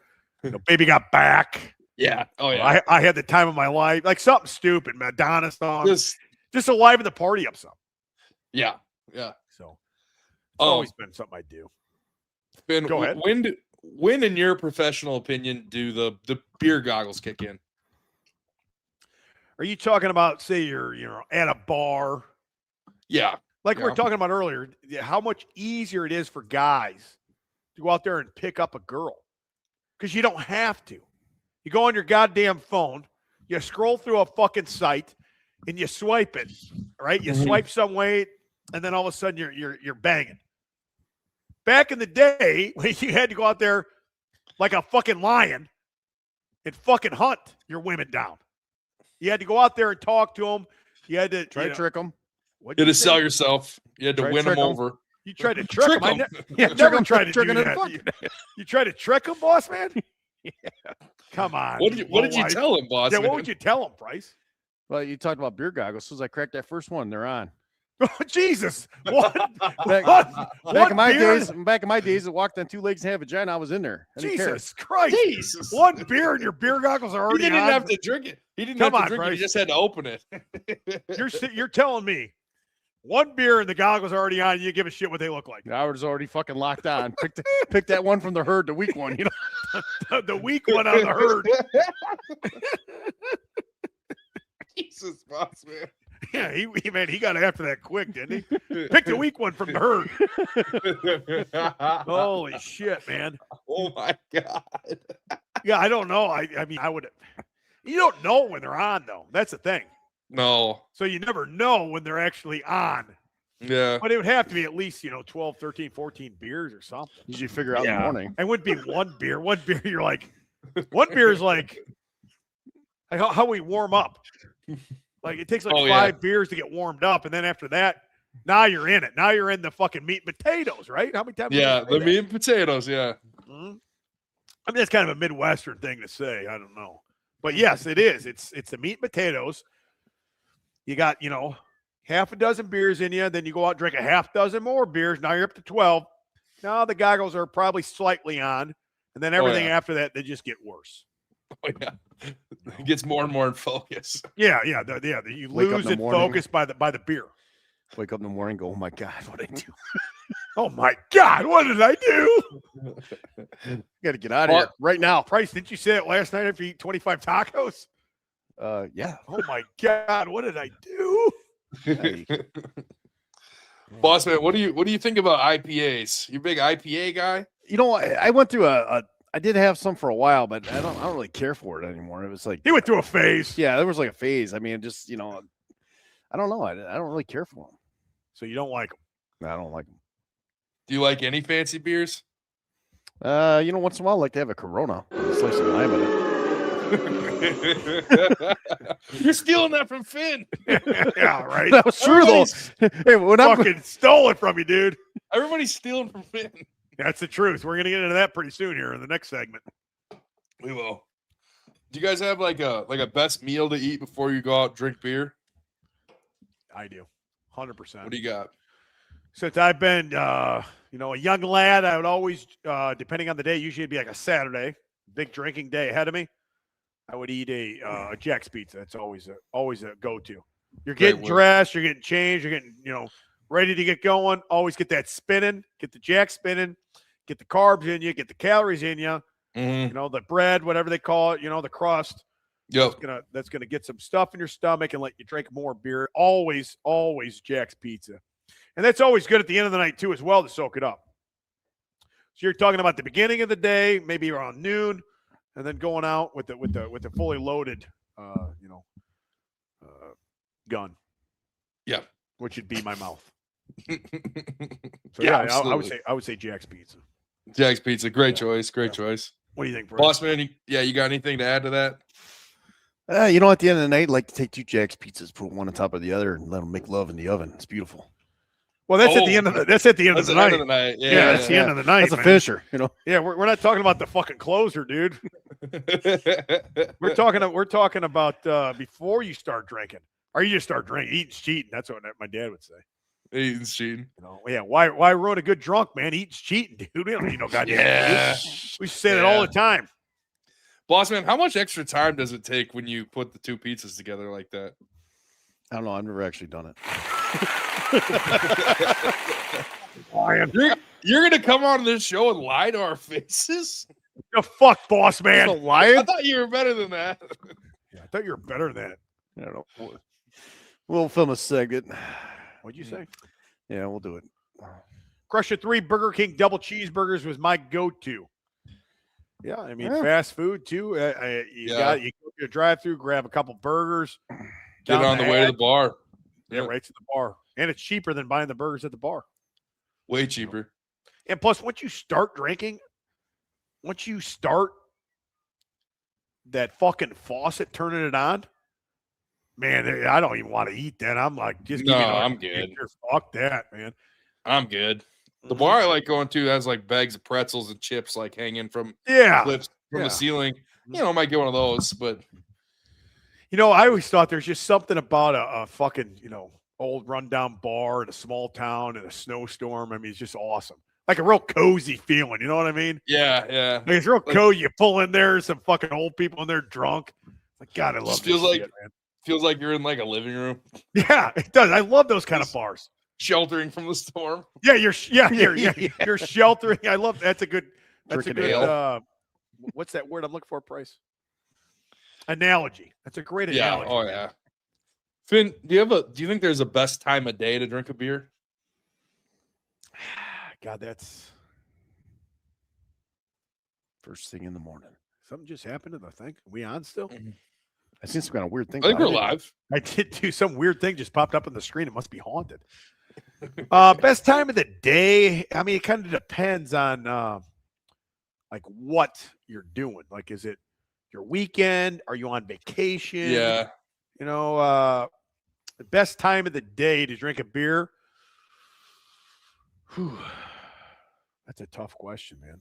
Baby Got Back. Yeah. Oh yeah. I had the time of my life. Like something stupid, Madonna song. Just to liven the party up some. Yeah. So it's always been something I do. Finn, Go ahead. When in your professional opinion do the beer goggles kick in? Are you talking about, say you're at a bar? Yeah. Like we were Yeah. talking about earlier, how much easier it is for guys to go out there and pick up a girl. Because you don't have to. You go on your goddamn phone, you scroll through a fucking site, and you swipe it, right? You Mhm. swipe some way, and then all of a sudden you're banging. Back in the day, when you had to go out there like a fucking lion and fucking hunt your women down. You had to go out there and talk to them. You had to Try to trick them. What You had to sell yourself. You had to Try to win them trick 'em. over. You tried to trick, Trick them. 'em. Never tried to do tricking and that. You tried to trick them, boss man? Come on. What did you lowlife. tell him, boss? Yeah, man? what would you tell him, Bryce? Well, you talked about beer goggles. As soon as I cracked that first one, they're on. Oh, Jesus. What? Back, What? back in my beer? days, I walked on two legs and had a vagina. I was in there. I didn't care. Jesus Christ. Jesus. One beer and your beer goggles are He already didn't on. have to drink it. He didn't Come have to on, drink it. Bryce. He just had to open it. You're telling me one beer and the goggles are already on. You give a shit what they look like. I was already fucking locked on. Picked that one from the herd, the weak one. The weak one on the herd. Jesus, boss man. Yeah, he got after that quick, didn't he? Pick the weak one from the herd. Holy shit, man. Oh my god. Yeah, I don't know. I mean, I would. You don't know when they're on, though. That's the thing. No. So you never know when they're actually on. Yeah. But it would have to be at least, 12, 13, 14 beers or something. Usually figure out in the Yeah. morning. And wouldn't be one beer. One beer, you're like, one beer is like how we warm up. Like it takes like Oh, yeah. 5 beers to get warmed up, and then after that, now you're in it. Now you're in the fucking meat and potatoes, right? How many times? Yeah, the meat and potatoes. Yeah. Mhm. I mean, that's kind of a Midwestern thing to say. I don't know, but yes, it is. It's the meat and potatoes. You got half a dozen beers in you, then you go out and drink a half dozen more beers. Now you're up to 12. Now the goggles are probably slightly on, and then everything yeah. after that they just get worse. Oh, yeah. It gets more and more in focus. Yeah. You Wake up in lose the it morning. focus by the beer. Wake up in the morning, go, oh my God, what did I do? Oh my God, what did I do? Got to get out of here right now. Price, didn't you say it last night after you eat 25 tacos? Yeah. Oh my God, what did I do? Hey. Boss man, what do you think about IPAs? You a big IPA guy? I went through I did have some for a while, but I don't really care for it anymore. It was like, He went through a phase. yeah, there was like a phase. I mean, just, I don't know. I don't really care for them. So you don't like them. I don't like them. Do you like any fancy beers? Once in a while, I like to have a Corona, slice of lime in it. You're stealing that from Finn. Yeah, right. That was true though. Hey, when I'm Fucking stole it from you, dude. Everybody's stealing from Finn. That's the truth. We're gonna get into that pretty soon here in the next segment. We will. Do you guys have like a best meal to eat before you go out and drink beer? I do, 100%. What do you got? Since I've been, a young lad, I would always, depending on the day, usually it'd be like a Saturday, big drinking day ahead of me. I would eat a Jack's Pizza. That's always a go-to. You're Great getting work. dressed, you're getting changed, you're getting, ready to get going. Always get that spinning, get the Jack spinning, get the carbs in you, get the calories in you. Mm-hmm. The bread, whatever they call it, the crust. Yep. That's gonna get some stuff in your stomach and let you drink more beer. Always Jack's Pizza. And that's always good at the end of the night too, as well, to soak it up. So you're talking about the beginning of the day, maybe around noon, and then going out with the fully loaded, gun. Yeah. Which would be my mouth. So Yeah, I would say Jack's Pizza. Jack's Pizza, great Yeah. choice, great choice. What do you think, Brett? Boss man, you got anything to add to that? at the end of the night, I like to take 2 Jack's pizzas, put one on top of the other, and let them make love in the oven. It's beautiful. Well, that's at the end of the That's the the night. end of the night. Yeah, that's the end of the night. That's a man. finisher, Yeah, we're not talking about the fucking closer, dude. We're talking about before you start drinking, or you just start drinking. Eating's cheating. That's what my dad would say. Eating's cheating. Yeah. Why ruin a good drunk, man? Eating's cheating, dude. We don't need no goddamn. Yeah. excuse. We say that all the time. Boss man, how much extra time does it take when you put the 2 pizzas together like that? I don't know. I've never actually done it. You're gonna come on this show and lie to our faces? The fuck, boss man. So lying? I thought you were better than that. Yeah, I thought you were better than that. I don't know. We'll film a segment. What'd you say? Yeah, we'll do it. Crusher 3 Burger King double cheeseburgers was my go-to. Yeah, I mean, Yeah. fast food too. You go to your drive-through, grab a couple burgers. Get down on the way to hatch. the bar. Yeah, right to the bar. And it's cheaper than buying the burgers at the bar. Way cheaper. And plus, once you start drinking, once you start that fucking faucet turning it on, man, I don't even want to eat that. I'm like, just give me No, another I'm good. beer. Fuck that, man. I'm good. The Mhm. bar I like going to has like bags of pretzels and chips like hanging from Yeah. clips from Yeah. the ceiling. I might get one of those, but I always thought there's just something about a fucking, old rundown bar in a small town in a snowstorm. I mean, it's just awesome. Like a real cozy feeling. You know what I mean? yeah. Like it's real Like- cozy. You pull in there, some fucking old people in there drunk. Like, God, I love Just this feels like- shit, man. Feels like you're in like a living room, Yeah, it does. I love those kind of Just- bars. sheltering from the storm. Yeah, you're sheltering. I love that's a good Drinking ale. What's that word I'm looking for, Price? Analogy. That's a great Yeah. analogy. Oh yeah. Finn, do you think there's a best time of day to drink a beer? God, that's First thing in the morning. something just happened to the thing. We on still? I seen some kind of weird thing. I think we're pop up. live. I did do some weird thing just popped up on the screen. It must be haunted. Best time of the day. I mean, it kind of depends on like what you're doing. Like, is it your weekend? Are you on vacation? Yeah. You know, the best time of the day to drink a beer. Whew, that's a tough question, man.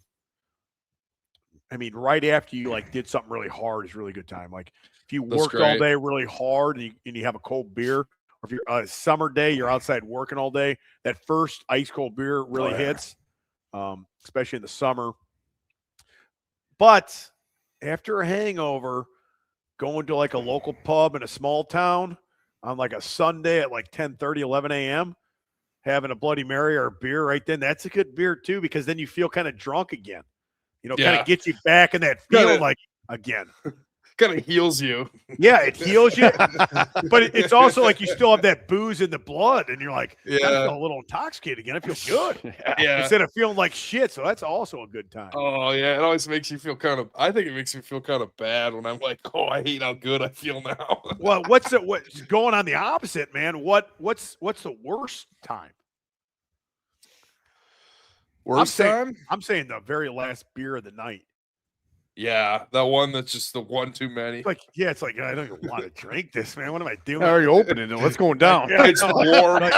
I mean, right after you like did something really hard is a really good time. Like if you That's worked all great. day really hard and you have a cold beer, or if you're summer day, you're outside working all day, that first ice cold beer really hits, especially in the summer. But after a hangover, going to like a local pub in a small town on like a Sunday at like 10:30, 11 a.m., having a Bloody Mary or a beer right then, that's a good beer too, because then you feel kind of drunk again. You know, kind Yeah. of gets you back in that feeling like again. Kind of heals you. Yeah, it heals you. But it's also like you still have that booze in the blood, and you're like, I Yeah. feel a little intoxicated again. I feel good. Yeah. Instead of feeling like shit. So that's also a good time. Oh yeah, it always makes you feel kind of. I think it makes me feel kind of bad when I'm like, oh, I hate how good I feel now. Well, what's going on the opposite, man? What's the worst time? Worst time? I'm saying the very last beer of the night. Yeah, that one that's just the one too many. It's like, yeah, it's like I don't even want to drink this, man. What am I doing? How are you opening it? What's going down? Yeah, It's warm. like,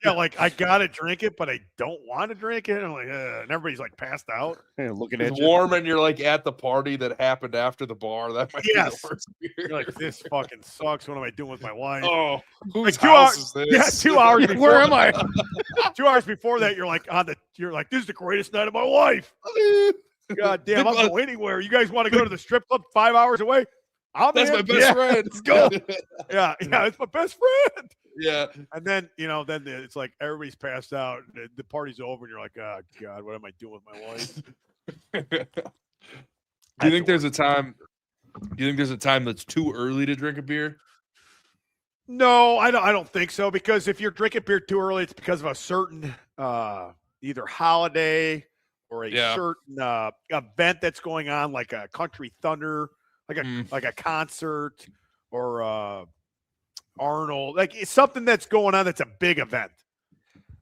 yeah, like I gotta drink it, but I don't want to drink it. I'm like, and everybody's like passed out. Yeah, looking It's at you. warm, and you're like at the party that happened after the bar. That might Yes. be the worst beer. You're like, this fucking sucks. What am I doing with my life? Oh, whose Like 2 house hours- is this? Yeah, 2 hours. Before, Where am I? 2 hours before that, you're like you're like, this is the greatest night of my life. God damn, I'll go anywhere. You guys want to go to the strip club 5 hours away? That's my best friend. Let's go. Yeah, it's my best friend. Yeah. And then, it's like everybody's passed out. The party's over, and you're like, oh, God, what am I doing with my life? Do you think there's a time? Do you think there's a time that's too early to drink a beer? No, I don't think so. Because if you're drinking beer too early, it's because of a certain either holiday or a Yeah. certain event that's going on, like a Country Thunder, like a concert or Arnold. Like it's something that's going on that's a big event.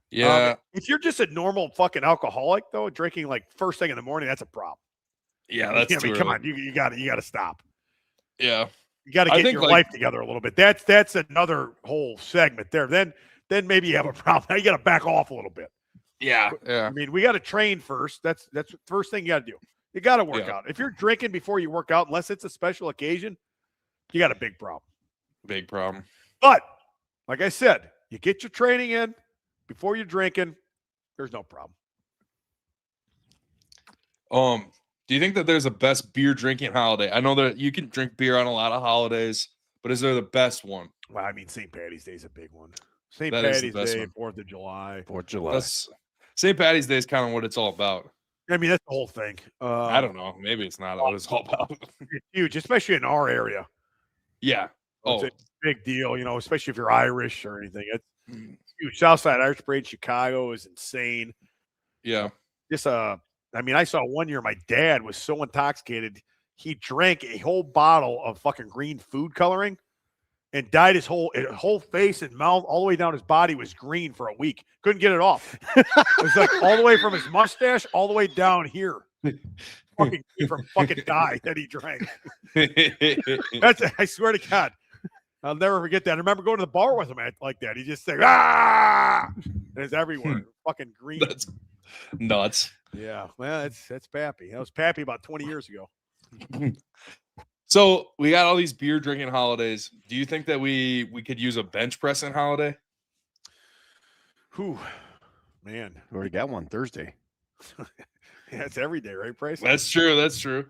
Yeah. If you're just a normal fucking alcoholic, though, drinking like first thing in the morning, that's a problem. Yeah, that's I mean, too come early. on, you gotta stop. Yeah. You got to I get think, your like- life together a little bit. That's another whole segment there. Then maybe you have a problem. Now you got to back off a little bit. Yeah. I Yeah. mean, we got to train first. That's the first thing you got to do. You got to work Yeah. out. If you're drinking before you work out, unless it's a special occasion, you got a big problem. Big problem. But like I said, you get your training in before you're drinking. There's no problem. Do you think that there's a best beer drinking holiday? I know that you can drink beer on a lot of holidays, but is there the best one? Well, I mean, St. Patty's Day is a big one. St. That is the Patty's best Day, one. 4th of July. 4th of July. That's St. Patty's Day is kind of what it's all about. I mean, that's the whole thing. I don't know. Maybe it's not what it's all about. It's huge, especially in our area. Yeah. Oh, It's a big deal, especially if you're Irish or anything. It's huge. Southside Irish Parade, Chicago is insane. yeah. Just I mean, I saw one year my dad was so intoxicated he drank a whole bottle of fucking green food coloring and dyed his whole face and mouth all the way down his body was green for a week. Couldn't get it off. It was like all the way from his mustache all the way down here. Fucking from fucking dye that he drank. I swear to God. I'll never forget that. I remember going to the bar with him like that. He just said, "Ah!" And it's everywhere. Fucking green. That's nuts. Yeah. Well, that's Pappy. That was Pappy about 20 years ago. So we got all these beer drinking holidays. Do you think that we could use a bench pressing holiday? Whew. Man. We already got one Thursday. Yeah, it's every day, right, Price? That's true. That's true.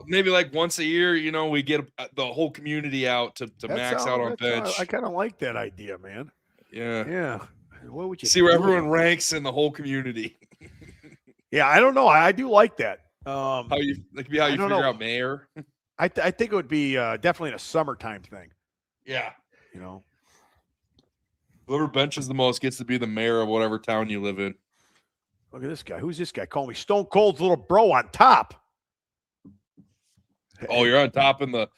Maybe like once a year, we get the whole community out to max out on bench. I kind of like that idea, man. Yeah. Yeah. What would you See where do? everyone ranks in the whole community. Yeah, I don't know. I do like that. How you figure out mayor? I think it would be definitely a summertime thing. Yeah. Whoever Whoever benches the most gets to be the mayor of whatever town you live in. Look at this guy. Who's this guy? Call me Stone Cold's little bro on top. Oh, you're on top in the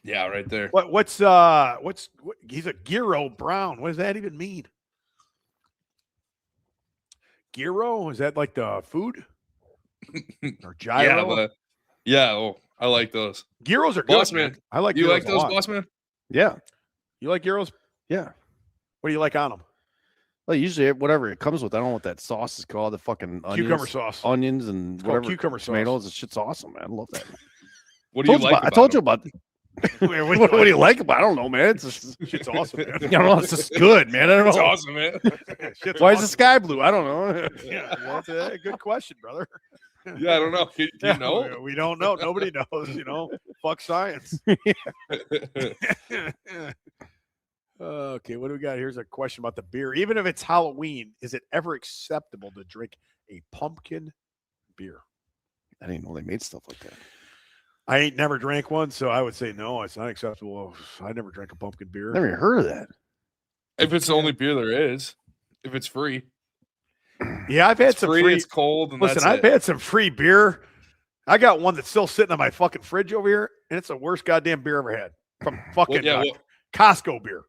Yeah, right there. What's he's a Gyro Brown. What does that even mean? Gyro? Is that like the food? Or gyro? I like those. Gyros are good, Boss man. man, I like You gyros like a those, lot. boss man? Yeah. You like gyros? Yeah. What do you like on them? Well, usually whatever it comes with. I don't know what that sauce is called. The fucking Cucumber sauce. onions and It's called whatever. cucumber sauce. Tomatoes. This shit's awesome, man. I love that. What do you like? I told you about about. What What do you like about? I don't know, man. It's just, Shit's awesome, man. I don't know. It's just good, man. I don't It's know. awesome, man. Shit's Why is the awesome. sky blue? I don't know. Yeah, that's a good question, brother. Yeah, I don't know. Do you know? We don't know. Nobody knows, Fuck science. Okay, what do we got? Here's a question about the beer. Even if it's Halloween, is it ever acceptable to drink a pumpkin beer? I didn't know they made stuff like that. I ain't never drank one, so I would say no, it's not acceptable. I never drank a pumpkin beer. Never even heard of that. If it's the only beer there is, if it's free, Yeah, I've had it's some free, free. it's cold, and Listen, that's I've it. had some free beer. I got one that's still sitting on my fucking fridge over here, and it's the worst goddamn beer I ever had from fucking Costco beer.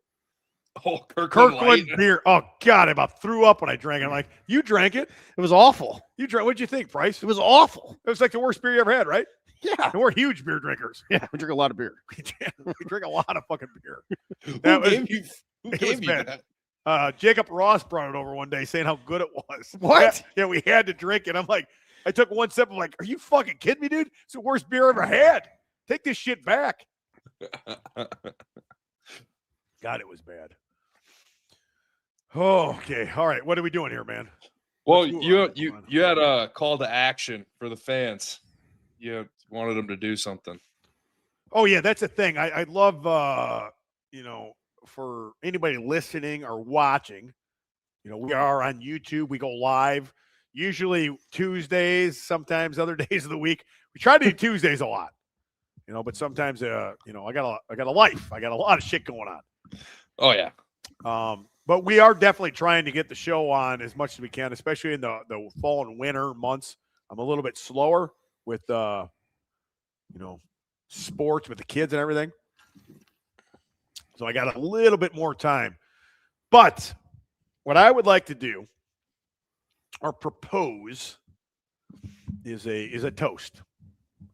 Kirkland Light. beer. Oh God, I about threw up when I drank it. I'm like, you drank it? It was awful. You drank? What'd you think, Price? It was awful. It was like the worst beer you ever had, right? Yeah. And we're huge beer drinkers. Yeah. We drink a lot of beer. We drink a lot of fucking beer. Who That was- gave you? Who it gave was you bad. that? Jacob Ross brought it over one day saying how good it was. What? Yeah, we had to drink it. I'm like, I took one sip. I'm like, are you fucking kidding me, dude? It's the worst beer I ever had. Take this shit back. God, it was bad. Oh, okay. All right. What are we doing here, man? Well, Let's move on. you had a call to action for the fans. You wanted them to do something. Oh, yeah. That's the thing. I love, for anybody listening or watching, we are on YouTube. We go live usually Tuesdays, sometimes other days of the week. We try to do Tuesdays a lot, but sometimes, I got a life. I got a lot of shit going on. Oh yeah. But we are definitely trying to get the show on as much as we can, especially in the fall and winter months. I'm a little bit slower with, sports with the kids and everything. So I got a little bit more time. But what I would like to do or propose is a toast.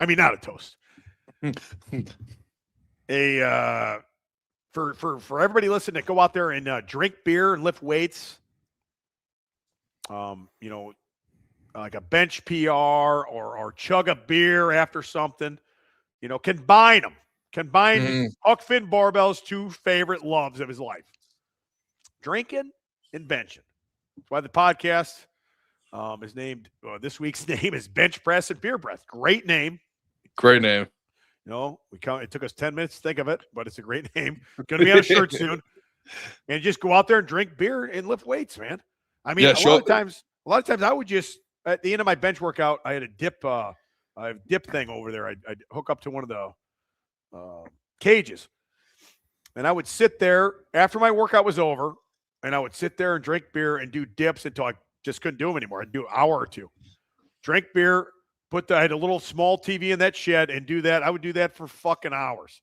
I mean, not a toast. For everybody listening to go out there and drink beer and lift weights, like a bench PR or chug a beer after something, combine them. Combine Huck Finn Barbell's two favorite loves of his life, drinking and benching. That's why the podcast is named, this week's name is Bench Press and Beer Breath. Great name. Great name. It took us 10 minutes to think of it, but it's a great name. Going to be on a shirt soon. And just go out there and drink beer and lift weights, man. I mean, a lot of times I would just, at the end of my bench workout, I had a dip thing over there. I'd hook up to one of the cages. And I would sit there after my workout was over, and I would sit there and drink beer and do dips until I just couldn't do them anymore. I'd do an hour or two. Drink beer, I had a little small TV in that shed and do that. I would do that for fucking hours,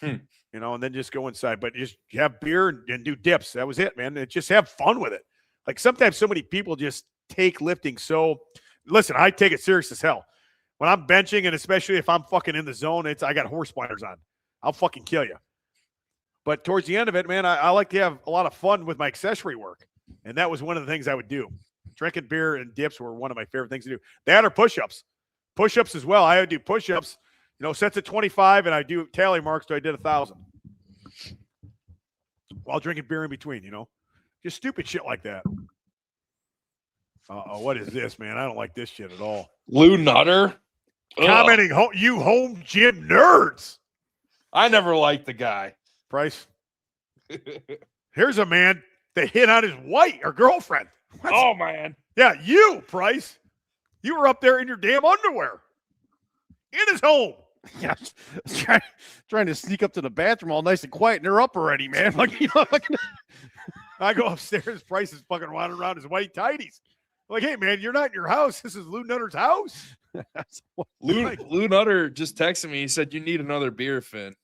and then just go inside. But just have beer and do dips. That was it, man. And just have fun with it. Like sometimes so many people just take lifting. So listen, I take it serious as hell. When I'm benching, and especially if I'm fucking in the zone, I got horse blinders on. I'll fucking kill you. But towards the end of it, man, I like to have a lot of fun with my accessory work. And that was one of the things I would do. Drinking beer and dips were one of my favorite things to do. That or push-ups. Push-ups as well. I would do push-ups, sets at 25, and I do tally marks till I did 1,000. While drinking beer in between, Just stupid shit like that. What is this, man? I don't like this shit at all. Lou Nutter. Commenting, you home gym nerds. I never liked the guy. Price. Here's a man that hit on his wife or girlfriend. Oh, man. Yeah, you, Price. You were up there in your damn underwear. In his home. Yeah, trying to sneak up to the bathroom all nice and quiet, and they're up already, man. I go upstairs. Price is fucking wandering around his white tighties. I'm like, hey, man, you're not in your house. This is Lou Nutter's house. Lou Nutter just texted me. He said, you need another beer, Finn.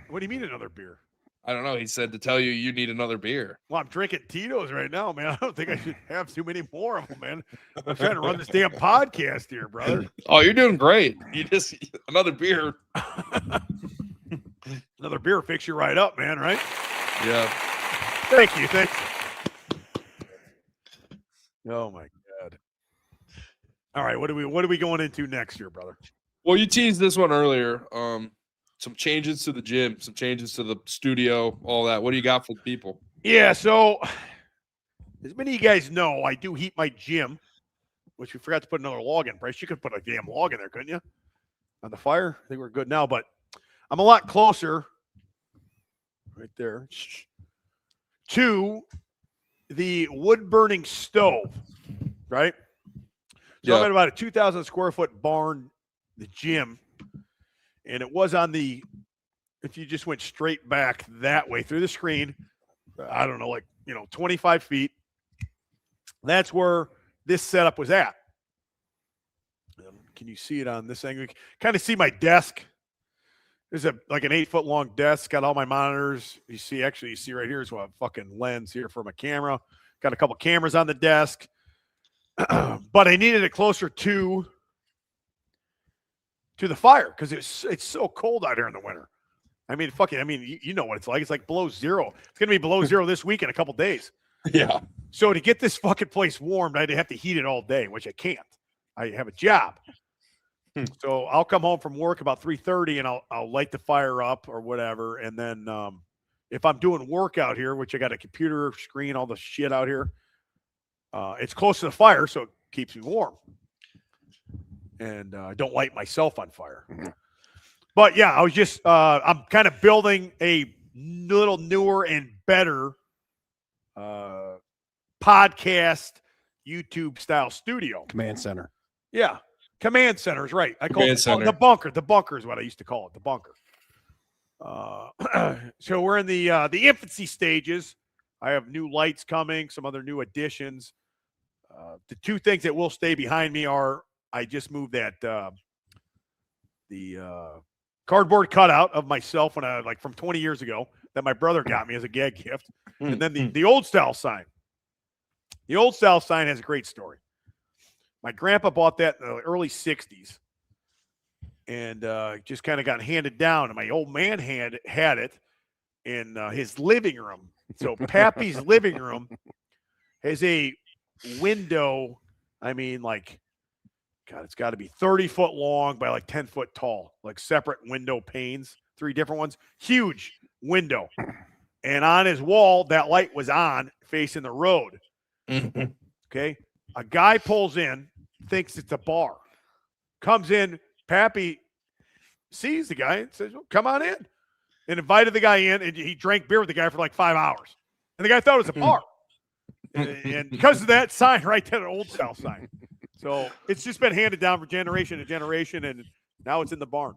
What do you mean another beer? I don't know. He said to tell you you need another beer. Well, I'm drinking Tito's right now, man. I don't think I should have too many more of them, man. I'm trying to run this damn podcast here, brother. Oh, you're doing great. You just another beer. Another beer fix you right up, man, right? Yeah. Thank you. Thank you. Oh my God. All right, what are we going into next here, brother? Well, you teased this one earlier. Some changes to the gym, some changes to the studio, all that. What do you got for the people? Yeah, so as many of you guys know, I do heat my gym, which we forgot to put another log in. Bryce, you could put a damn log in there, couldn't you? On the fire? I think we're good now, but I'm a lot closer right there to the wood-burning stove, right? So I'm at about a 2,000 square foot barn, the gym, and it was on the, if you just went straight back that way through the screen, I don't know, like, 25 feet. That's where this setup was at. Can you see it on this angle? You can kind of see my desk. There's like an 8 foot long desk, got all my monitors. You see right here is a fucking lens here for my camera. Got a couple cameras on the desk. But I needed it closer to the fire because it's so cold out here in the winter. I mean, you know what it's like. It's like below zero. It's gonna be below zero this week in a couple days. Yeah. So to get this fucking place warmed, I'd have to heat it all day, which I can't. I have a job. So I'll come home from work about 3:30 and I'll light the fire up or whatever. And then if I'm doing work out here, which I got a computer screen, all the shit out here, it's close to the fire, so it keeps me warm. And I don't light myself on fire. But yeah, I was just I'm kind of building a little newer and better podcast YouTube style studio. Command center. Yeah. Command center is right. I call Command it center. the bunker. The bunker is what I used to call it. The bunker. So we're in the infancy stages. I have new lights coming, some other new additions. The two things that will stay behind me are I just moved that the cardboard cutout of myself when I from 20 years ago that my brother got me as a gag gift, and then the old style sign. The old style sign has a great story. My grandpa bought that in the early 60s and just kind of got handed down. And my old man had it in his living room. So Pappy's living room has a window. I mean, it's got to be 30 foot long by 10 foot tall, separate window panes, 3 different ones, huge window. And on his wall, that light was on facing the road. Okay. A guy pulls in, thinks it's a bar, comes in. Pappy sees the guy and says, well, come on in, and invited the guy in, and he drank beer with the guy for 5 hours. And the guy thought it was a bar. And because of that sign right there, an old style sign. So it's just been handed down from generation to generation, and now it's in the barn.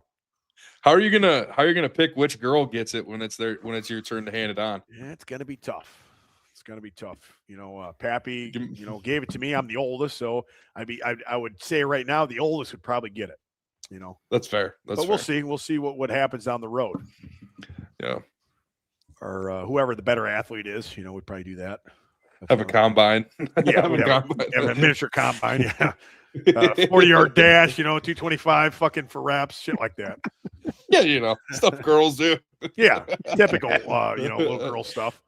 How are you gonna pick which girl gets it when it's your turn to hand it on? Yeah, it's gonna be tough. It's gonna be tough. Pappy, gave it to me. I'm the oldest, so I would say right now the oldest would probably get it. That's fair. But we'll see. We'll see what happens down the road. Yeah. Or whoever the better athlete is, we'd probably do that. Have a combine. Yeah, have a miniature combine. Yeah. 40-yard dash, 225 fucking for reps, shit like that. Yeah, stuff girls do. Yeah, typical, little girl stuff.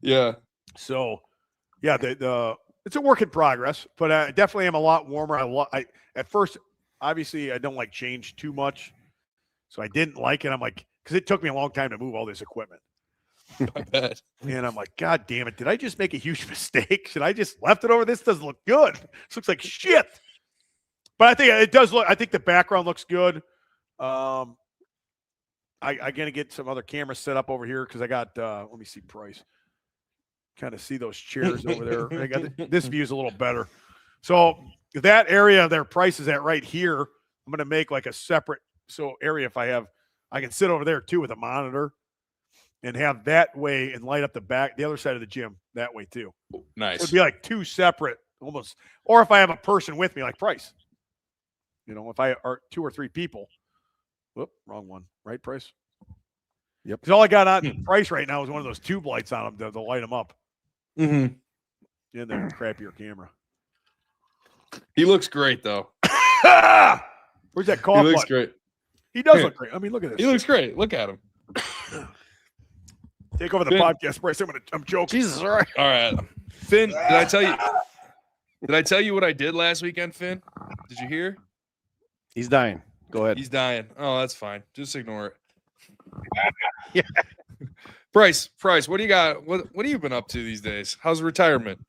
Yeah. So, yeah, it's a work in progress, but I definitely am a lot warmer. I at first, obviously, I don't like change too much, so I didn't like it. I'm because it took me a long time to move all this equipment. I bet. And I'm God damn it, did I just make a huge mistake? Should I just left it over? This doesn't look good. This looks like shit. But I think it does look. I think the background looks good. I'm gonna get some other cameras set up over here because I got. Let me see price. Kind of see those chairs over there. I got this view is a little better. So that area their price is at right here. I'm gonna make a separate area. If I can sit over there too with a monitor and have that way and light up the other side of the gym that way too. Nice. So it'd be 2 separate almost. Or if I have a person with me like Price. If I are 2 or 3 people. Whoop, wrong one. Right, Price? Because all I got on price right now is one of those tube lights on them to light them up Mm-hmm. in the crappier camera. He looks great though. Where's that He cough looks button? great. He does look great. I mean, look at this. He looks great. Look at him. Take over the Finn. podcast, Bryce. I'm joking. Jesus, all right. All right, Finn. Did I tell you? Did I tell you what I did last weekend, Finn? Did you hear? He's dying. Go ahead. He's dying. Oh, that's fine. Just ignore it. Yeah. Bryce, what do you got? What have you been up to these days? How's retirement?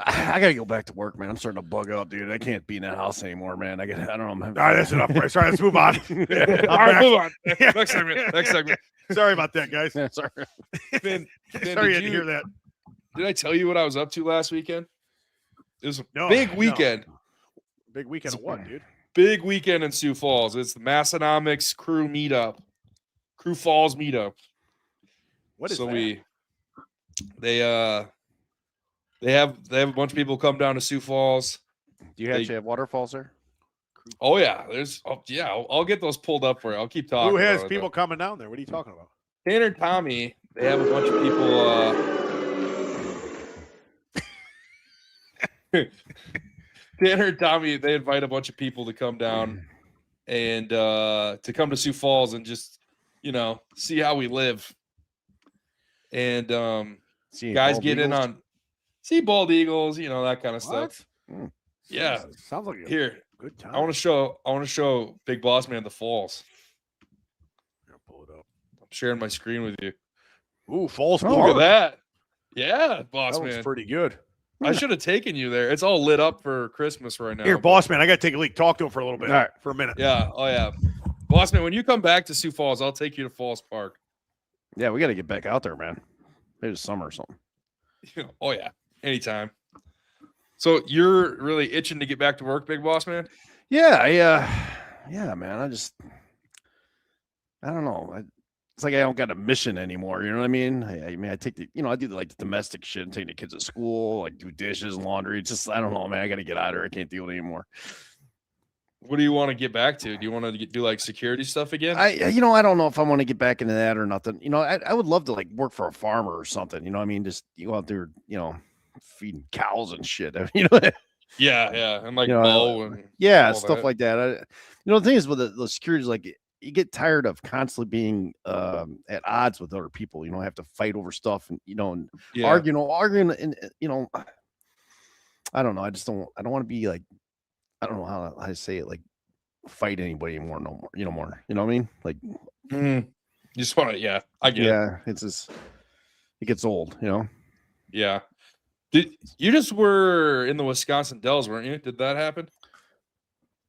I gotta go back to work, man. I'm starting to bug out, dude. I can't be in that house anymore, man. I don't know. All right, that's enough, Bryce. All right, let's move on. All right, move on. Next segment. Sorry about that, guys. Yeah, sorry. Finn, Sorry you had to hear that. Did I tell you what I was up to last weekend? It was a No, big no. weekend. Big weekend of what, dude? Big weekend in Sioux Falls. It's the Massonomics Crew meetup. Crew Falls meetup. What is so that? they have a bunch of people come down to Sioux Falls. Do you actually have waterfalls there? Oh yeah, I'll get those pulled up for you. I'll keep talking. Who has about it, people coming down there? What are you talking about? though. Tanner and Tommy, they have a bunch of people Tanner and Tommy, they invite a bunch of people to come down and to come to Sioux Falls and just, see how we live. And See guys bald get in eagles? on see bald eagles, that kind of stuff. What? Yeah. Sounds like a Here, good time. I want to show Big Boss Man the falls. Here, pull it up. I'm sharing my screen with you. Ooh, Falls Oh, Look Park. at that. Yeah, Boss That looks Man. pretty good. I should have taken you there. It's all lit up for Christmas right now. Here, but- boss man, I got to take a leak. Talk to him for a little bit. All right. For a minute. Yeah. Oh yeah. Boss Man, when you come back to Sioux Falls, I'll take you to Falls Park. Yeah, we got to get back out there, man. Maybe it's summer or something. Oh yeah. Anytime. So you're really itching to get back to work, Big Boss Man? Yeah, yeah, man. I don't know. It's like I don't got a mission anymore. You know what I mean? I mean, I take the, I do like the domestic shit and take the kids to school, like do dishes and laundry. It's just, I don't know, man. I got to get out of there. I can't deal with it anymore. What do you want to get back to? Do you want to do like security stuff again? I don't know if I want to get back into that or nothing. I would love to like work for a farmer or something. You know what I mean? Just you go out there, feeding cows and shit. Yeah. And like You know, mow and Yeah, all stuff that. like that. The thing is with the security is like you get tired of constantly being at odds with other people. Have to fight over stuff and and yeah. arguing, and I don't know. I don't want to be like, I don't know how to say it, like fight anybody anymore. No more. More. You know what I mean? Like, Mhm. You just want to. Yeah, I get it. yeah, it's just it gets old. Yeah. You just were in the Wisconsin Dells, weren't you? Did that happen?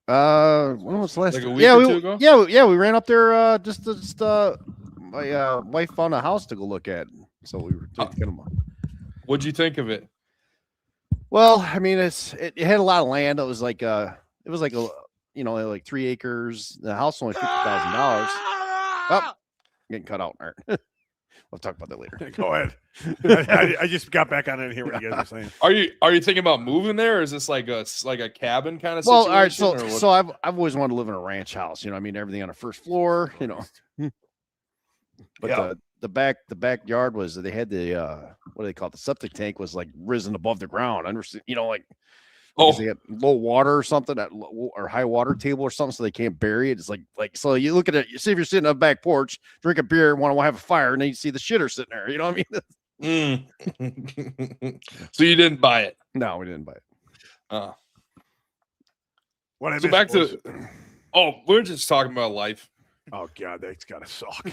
When was the last? Like a time? week Yeah, or we, two ago? yeah, we ran up there. Just my wife found a house to go look at, so we were taking them. What'd you think of it? Well, I mean, it had a lot of land. It was like like 3 acres. The house only $50,000. Oh, getting cut out. All right. We'll talk about that later. Go ahead. I just got back on it and hear what you guys are saying. Are you thinking about moving there, or is this like a cabin kind of Well, situation? all right. So or what? so I've always wanted to live in a ranch house. I mean, everything on the first floor. But Yeah. the backyard was, they had the what do they call it? The septic tank was like risen above the ground. Like Oh. they got low water or something, or high water table or something, so they can't bury it. It's like so you look at it, you see if you're sitting on the back porch, drink a beer, want to have a fire, and then you see the shitter sitting there. You know what I mean? So you didn't buy it. No, we didn't buy it. What I So missed back was- to we're just talking about life. Oh God, that's gotta suck.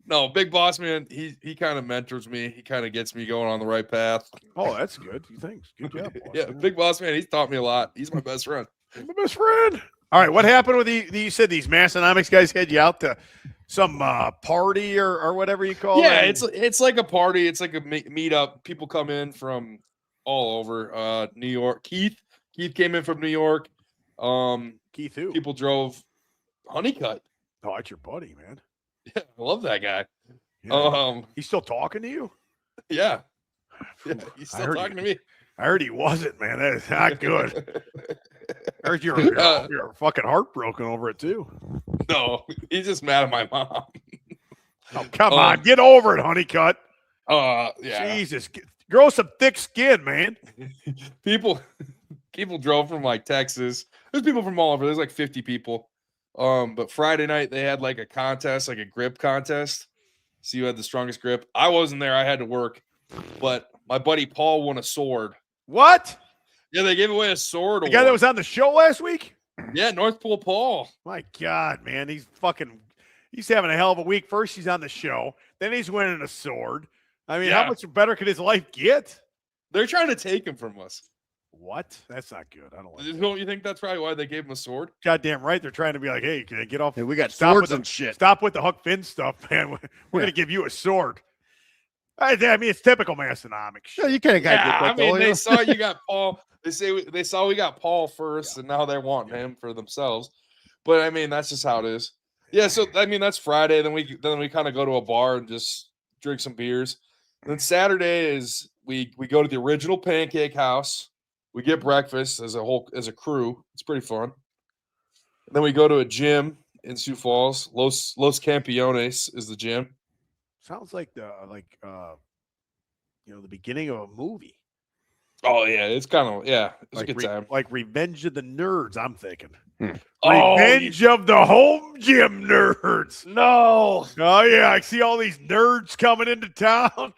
No, Big Boss Man, he kind of mentors me. He kind of gets me going on the right path. Oh, that's good. Thanks. Good job. boss Yeah, man. Big Boss Man, he's taught me a lot. He's my best friend. You're my best friend. All right, what happened with you said these Massonomics guys had you out to some party or whatever you call Yeah, it? it's like a party. It's like a meetup. People come in from all over New York. Keith came in from New York. Keith who? People drove Honeycutt. Oh, that's your buddy, man. Yeah, I love that guy. Yeah. He's still talking to you? Yeah, Phew, he's I still heard talking he- to me. I heard he wasn't, man. That is not good. I heard you're fucking heartbroken over it too. No, he's just mad at my mom. Oh, come on. Get over it, Honeycutt. Yeah. Jesus. Grow some thick skin, man. people drove from like Texas. There's people from all over. There's like 50 people. But Friday night they had like a contest, like a grip contest. So you had the strongest grip. I wasn't there. I had to work. But my buddy Paul won a sword. What? Yeah, they gave away a sword. The guy that was on the show last week? Yeah, North Pole Paul. My God, man. He's having a hell of a week. First, he's on the show. Then he's winning a sword. I mean, how much better could his life get? They're trying to take him from us. What? That's not good. I don't like that. Don't you think that's probably why they gave him a sword? Goddamn right. They're trying to be like, hey, can I get off? Hey, we got Stop swords with and shit. Stop with the Huck Finn stuff, man. We're going to give you a sword. I mean, it's typical Massonomics. Yeah, you kind of got Yeah, I mean, you they know? saw you got Paul. They saw we got Paul first, and now they want him for themselves. But I mean, that's just how it is. Yeah. So I mean, that's Friday. Then we kind of go to a bar and just drink some beers. And then Saturday is we go to the original Pancake House. We get breakfast as a crew. It's pretty fun. And then we go to a gym in Sioux Falls. Los Campeones is the gym. Sounds like the beginning of a movie. Oh yeah, it's kind of it's Like a good time. like Revenge of the Nerds, I'm thinking. Oh, Revenge of the Home Gym Nerds. no. Oh yeah, I see all these nerds coming into town.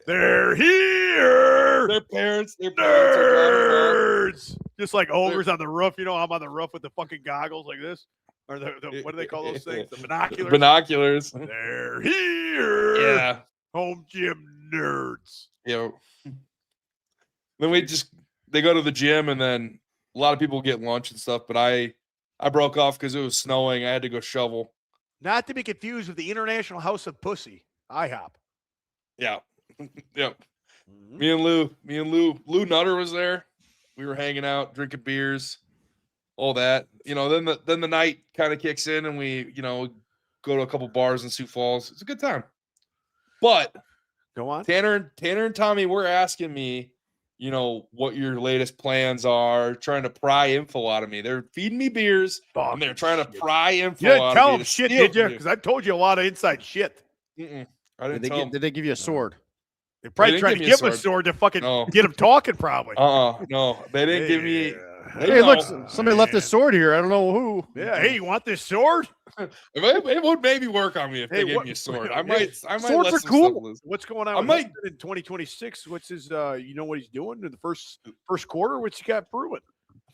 They're here. Their parents are driving Nerds. Just like ogres on the roof. You know, I'm on the roof with the fucking goggles like this. Or the what do they call those things? The binoculars. Binoculars. They're here. Yeah. Home Gym Nerds. Yeah. Then they go to the gym, and then a lot of people get lunch and stuff, but I broke off because it was snowing. I had to go shovel. Not to be confused with the International House of Pussy, IHOP. Yeah. Yep. Me and Lou Nutter was there. We were hanging out, drinking beers, all that. You know, then the night kind of kicks in, and we, go to a couple bars in Sioux Falls. It's a good time. But Go on. Tanner and Tommy were asking me, what your latest plans are, trying to pry info out of me. They're feeding me beers, and they're trying to pry info You didn't out tell of me. them shit, did you? Because I told you a lot of inside shit. Mm-mm. I didn't Did tell them. they give you a sword? They probably didn't tried to give me a give him a sword. sword to fucking No. get him talking, probably. No, they didn't give me. Hey, look, No. somebody left a sword here. I don't know who. Yeah, hey, you want this sword? It would maybe work on me if Hey, they what- gave me a sword. I Yeah. might Swords let are some cool. stuff loose. What's going on I with might- Hudson in 2026? What's his, you know what he's doing in the first quarter? What's he got brewing?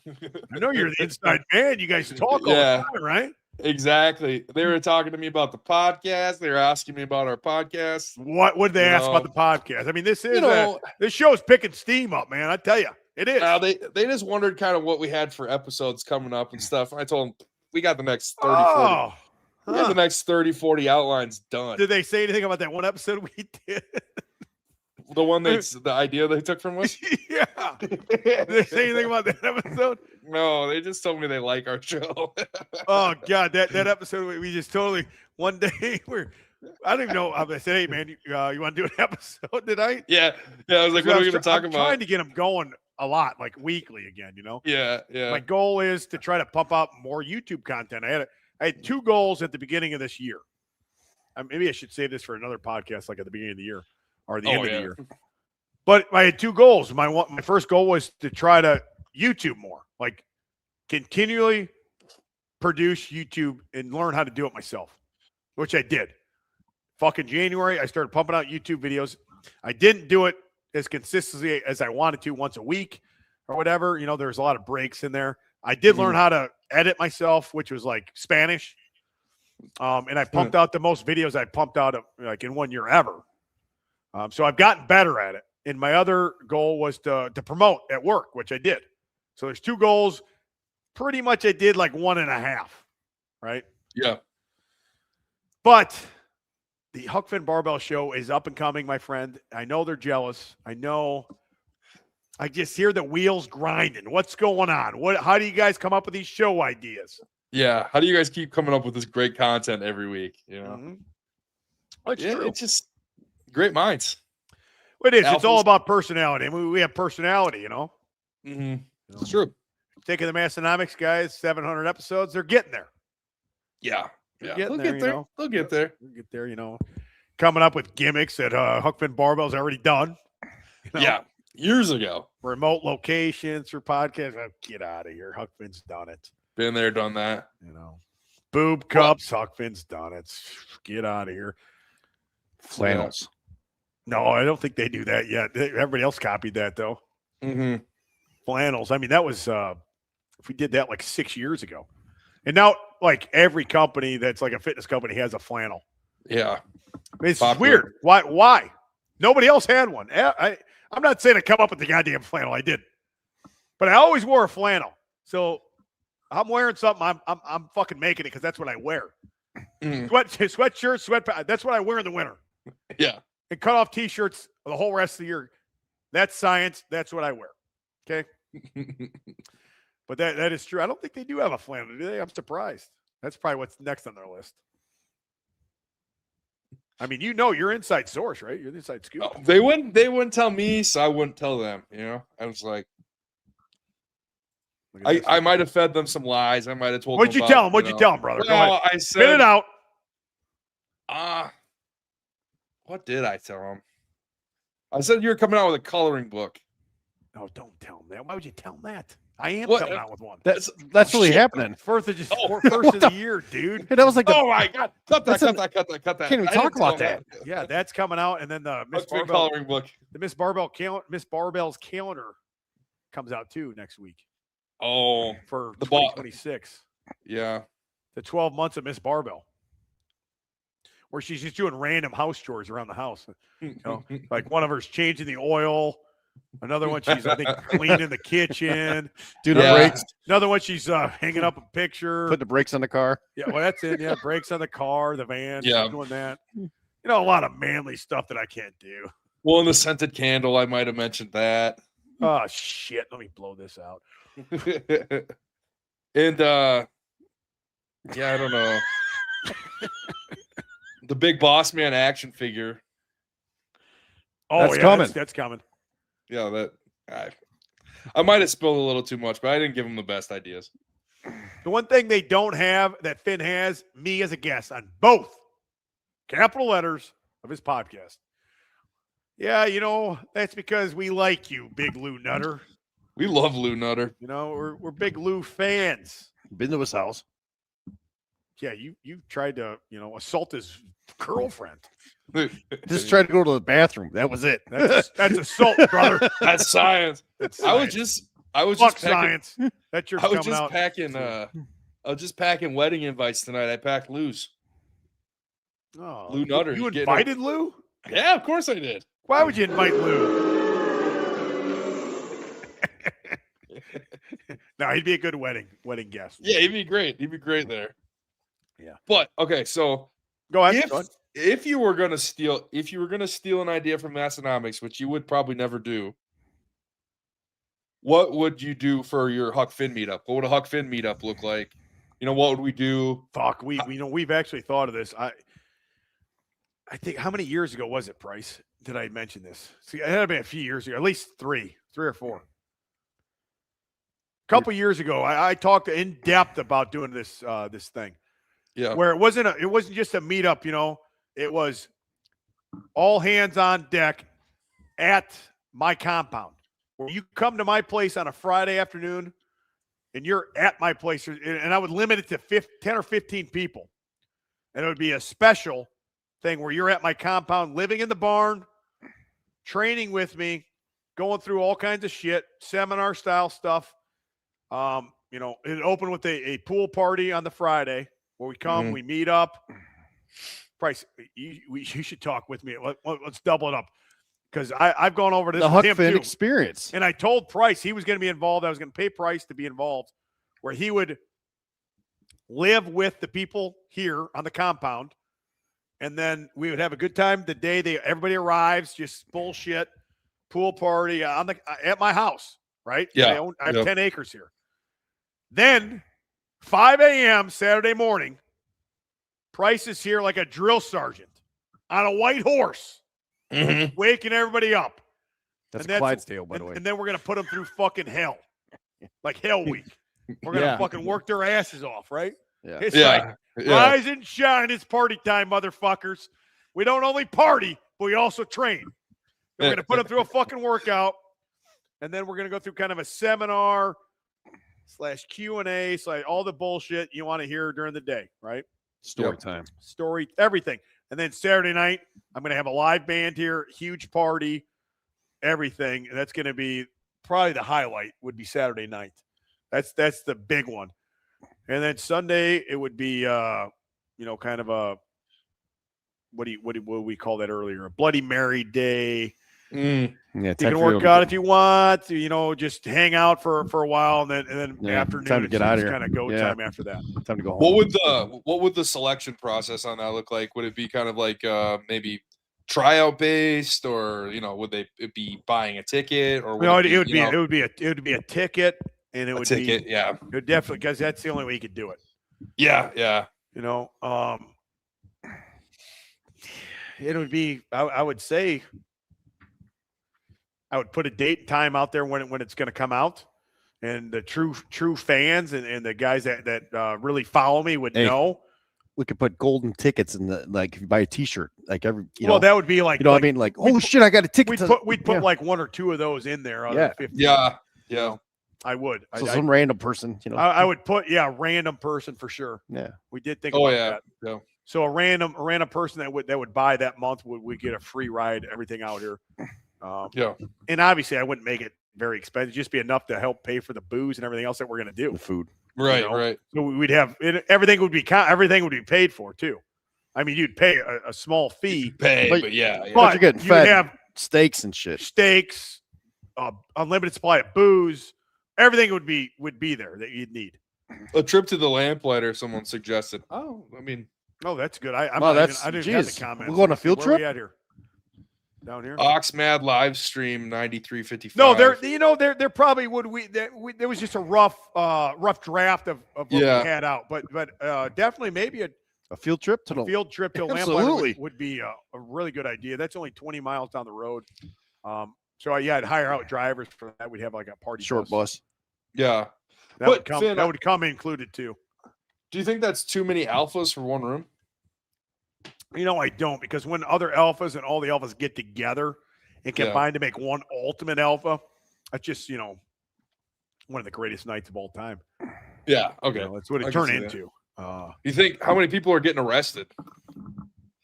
I know you're the inside man. You guys talk all Yeah. the time, right? Exactly. They were talking to me about the podcast. They were asking me about our podcast. What would they You ask about know, the podcast? I mean, this is, You know, this show's picking steam up, man. I tell you, it is. they just wondered kind of what we had for episodes coming up and stuff. I told them we got the next 30, 40. Oh, We got the next 30, 40 outlines done. did they say anything about that one episode we did? The one the idea they took from us? Yeah. Did they say anything about that episode? No, they just told me they like our show. Oh God, that episode we just totally one day I don't even know. I said, hey man, you want to do an episode tonight? yeah. I was like, what are we going to talk I'm about? trying to get them going a lot, like weekly again. Yeah. My goal is to try to pump out more YouTube content. I had 2 goals at the beginning of this year. Maybe I should say this for another podcast, like at the beginning of the year or the end of the year. But I had 2 goals. My first goal was to try to YouTube more, like continually produce YouTube and learn how to do it myself, which I did. Fucking January, I started pumping out YouTube videos. I didn't do it as consistently as I wanted to, once a week or whatever. There's a lot of breaks in there. I did learn how to edit myself, which was like Spanish. And I pumped out the most videos I pumped out like in 1 year ever. So I've gotten better at it. And my other goal was to promote at work, which I did. So there's 2 goals. Pretty much I did like 1.5, right? Yeah. But the Huck Finn Barbell Show is up and coming, my friend. I know they're jealous. I know. I just hear the wheels grinding. What's going on? How do you guys come up with these show ideas? Yeah. How do you guys keep coming up with this great content every week? It's true. It's just great minds. It is. It's all Alphas. about personality. I mean, we have personality, Mm-hmm. It's true. Taking the Massonomics guys, 700 episodes, they're getting there. Yeah. We're Yeah, getting they'll there, get you there. know. They'll get there. We'll get there, you know. Coming up with gimmicks that Huck Finn Barbell's already done. You know? Yeah, years ago. Remote locations for podcasts. Oh, get out of here. Huck Finn's done it. Been there, done that. You know. Boob cups. Huck Finn's done it. Get out of here. Flannels. No, I don't think they do that yet. Everybody else copied that though. Mm-hmm. Flannels. I mean, that was if we did that like 6 years ago. And now like every company that's like a fitness company has a flannel. Yeah. It's Popular. weird. Why? Nobody else had one. I'm not saying I come up with the goddamn flannel. I did. But I always wore a flannel. So I'm wearing something. I'm fucking making it because that's what I wear. Mhm. Sweatshirt, sweatpants. That's what I wear in the winter. Yeah. And cut off t-shirts the whole rest of the year. That's science. That's what I wear. Okay. But that is true. I don't think they do have a flannel, do they? I'm surprised. That's probably what's next on their list. I mean, you know your inside source, right? You're the inside scoop. Oh, they wouldn't tell me, so I wouldn't tell them. You know, I was like, Look at this. I might have fed them some lies. I might have told What'd them you about, tell them? What'd you know- tell them, brother? Go ahead. Well, I Spit it said, out. what did I tell them? I said you're coming out with a coloring book. No, don't tell them that. Why would you tell them that? I am What? coming out with one. That's Oh, really shit. happening. First of, just, Oh, first of the year, dude. Hey, that was like the Oh my god! Cut that! That's Cut that! Cut that! Can't even I talk didn't tell about them Yeah, that's coming out, and then the Miss Huck Finn Barbell, coloring book. the Miss Barbell's calendar comes out too next week Oh, for The ball- 2026. yeah. The 12 months of Miss Barbell, where she's just doing random house chores around the house. know, Like one of her's changing the oil. Another one she's, I think, cleaning the kitchen. do the Yeah. brakes, Another one she's hanging up a picture. put the brakes on the car. Yeah, well, that's it. Yeah, brakes on the car, the van. Yeah. She's doing that. You know, a lot of manly stuff that I can't do. Well, in the scented candle, I might have mentioned that. Oh shit! Let me blow this out. And yeah, I don't know. The big boss man action figure. Oh, That's yeah, coming. That's coming. Yeah, that I might have spilled a little too much, but I didn't give him the best ideas. The one thing they don't have that Finn has, me as a guest on both capital letters of his podcast. Yeah, you know, that's because we like you, Big Lou Nutter. We love Lou Nutter. You know, we're big Lou fans. Been to his house. Yeah, you tried to, assault his girlfriend. Just tried to go to the bathroom. That was it. That's assault, brother. That's science. That's I was science. just Fuck packing, science. That you're I was coming just out. packing I was just packing wedding invites tonight. I packed Lou's. Oh, Lou Nutter, You getting invited Lou? Yeah, of course I did. Why would you invite Lou? No, he'd be a good wedding guest. Yeah, he'd be great. He'd be great there. Yeah. But okay, so Go ahead. Go ahead. if you were gonna steal an idea from Massonomics, which you would probably never do, what would you do for your Huck Finn meetup? What would a Huck Finn meetup look like? You know, what would we do? Fuck, we've actually thought of this. I think how many years ago was it, Price? Did I mention this? See, it had to be a few years ago, at least three or four. A couple years ago, I talked in depth about doing this this thing. Yeah. Where it wasn't just a meetup, it was all hands on deck at my compound. Where you come to my place on a Friday afternoon and you're at my place, and I would limit it to 10 or 15 people. And it would be a special thing where you're at my compound, living in the barn, training with me, going through all kinds of shit, seminar style stuff. It opened with a pool party on the Friday where we come, we meet up. Price, you should talk with me. Let's double it up because I've gone over this The with Huck him Finn too. experience. And I told Price he was going to be involved. I was going to pay Price to be involved, where he would live with the people here on the compound, and then we would have a good time the day everybody arrives. Just bullshit pool party at my house, right? Yeah. I have 10 acres here. Then 5 a.m. Saturday morning, Price is here like a drill sergeant on a white horse, waking everybody up. That's And Clydesdale, by the way. And then we're going to put them through fucking hell, like hell week. We're going to Yeah. fucking work their asses off, right? Yeah. It's like, Yeah. rise and shine. It's party time, motherfuckers. We don't only party, but we also train. We're going to put them through a fucking workout. And then we're going to go through kind of a seminar / Q&A / all the bullshit you want to hear during the day, right? Story time. Story, everything. And then Saturday night, I'm going to have a live band here, huge party, everything. And that's going to be probably the highlight would be Saturday night. That's the big one. And then Sunday, it would be, kind of a, what do we call that earlier? A Bloody Mary day. Mm. Yeah, You can work out if you want, just hang out for a while, and then Yeah, afternoon, time to get out of here. kind of go Yeah. time after that. Time to go home. What would the selection process on that look like? Would it be kind of like maybe tryout based, or would they be buying a ticket, or would It would be a ticket, and it would ticket? be Yeah, it would definitely, because that's the only way you could do it. yeah. It would be. I would say. I would put a date and time out there when it's going to come out, and the true fans and the guys that really follow me would know. We could put golden tickets in the if you buy a T-shirt, like every. That would be like. I mean? Like, oh shit, I got a ticket. We'd put like 1 or 2 of those in there. Out of the 50. Yeah. I would. So some random person, I would put random person for sure. Yeah. We did think about that. Yeah. So a random person that would buy that month would get a free ride, everything out here. And obviously I wouldn't make it very expensive, just be enough to help pay for the booze and everything else that we're going to do. The food. Right. So we'd have everything would be paid for too. I mean, you'd pay a small fee, but you're getting you'd fed have steaks and shit. Steaks, unlimited supply of booze, everything would be there that you'd need. A trip to the Lamplighter, someone suggested. Oh, that's good. I didn't have the comments. We're going on a field trip? Where we at here? Down here. Oxmad live stream 9355. No, there probably would there was just a rough draft of what we had out, but definitely maybe a field trip to field trip to Lamplighter would be a really good idea. That's only 20 miles down the road. So I'd hire out drivers for that. We'd have like a party short bus. Yeah, that would come included too. Do you think that's too many alphas for one room? I don't, because when other alphas and all the alphas get together and combine to make one ultimate alpha, that's just, one of the greatest nights of all time. Yeah. Okay. That's what it turned into. You think how many people are getting arrested?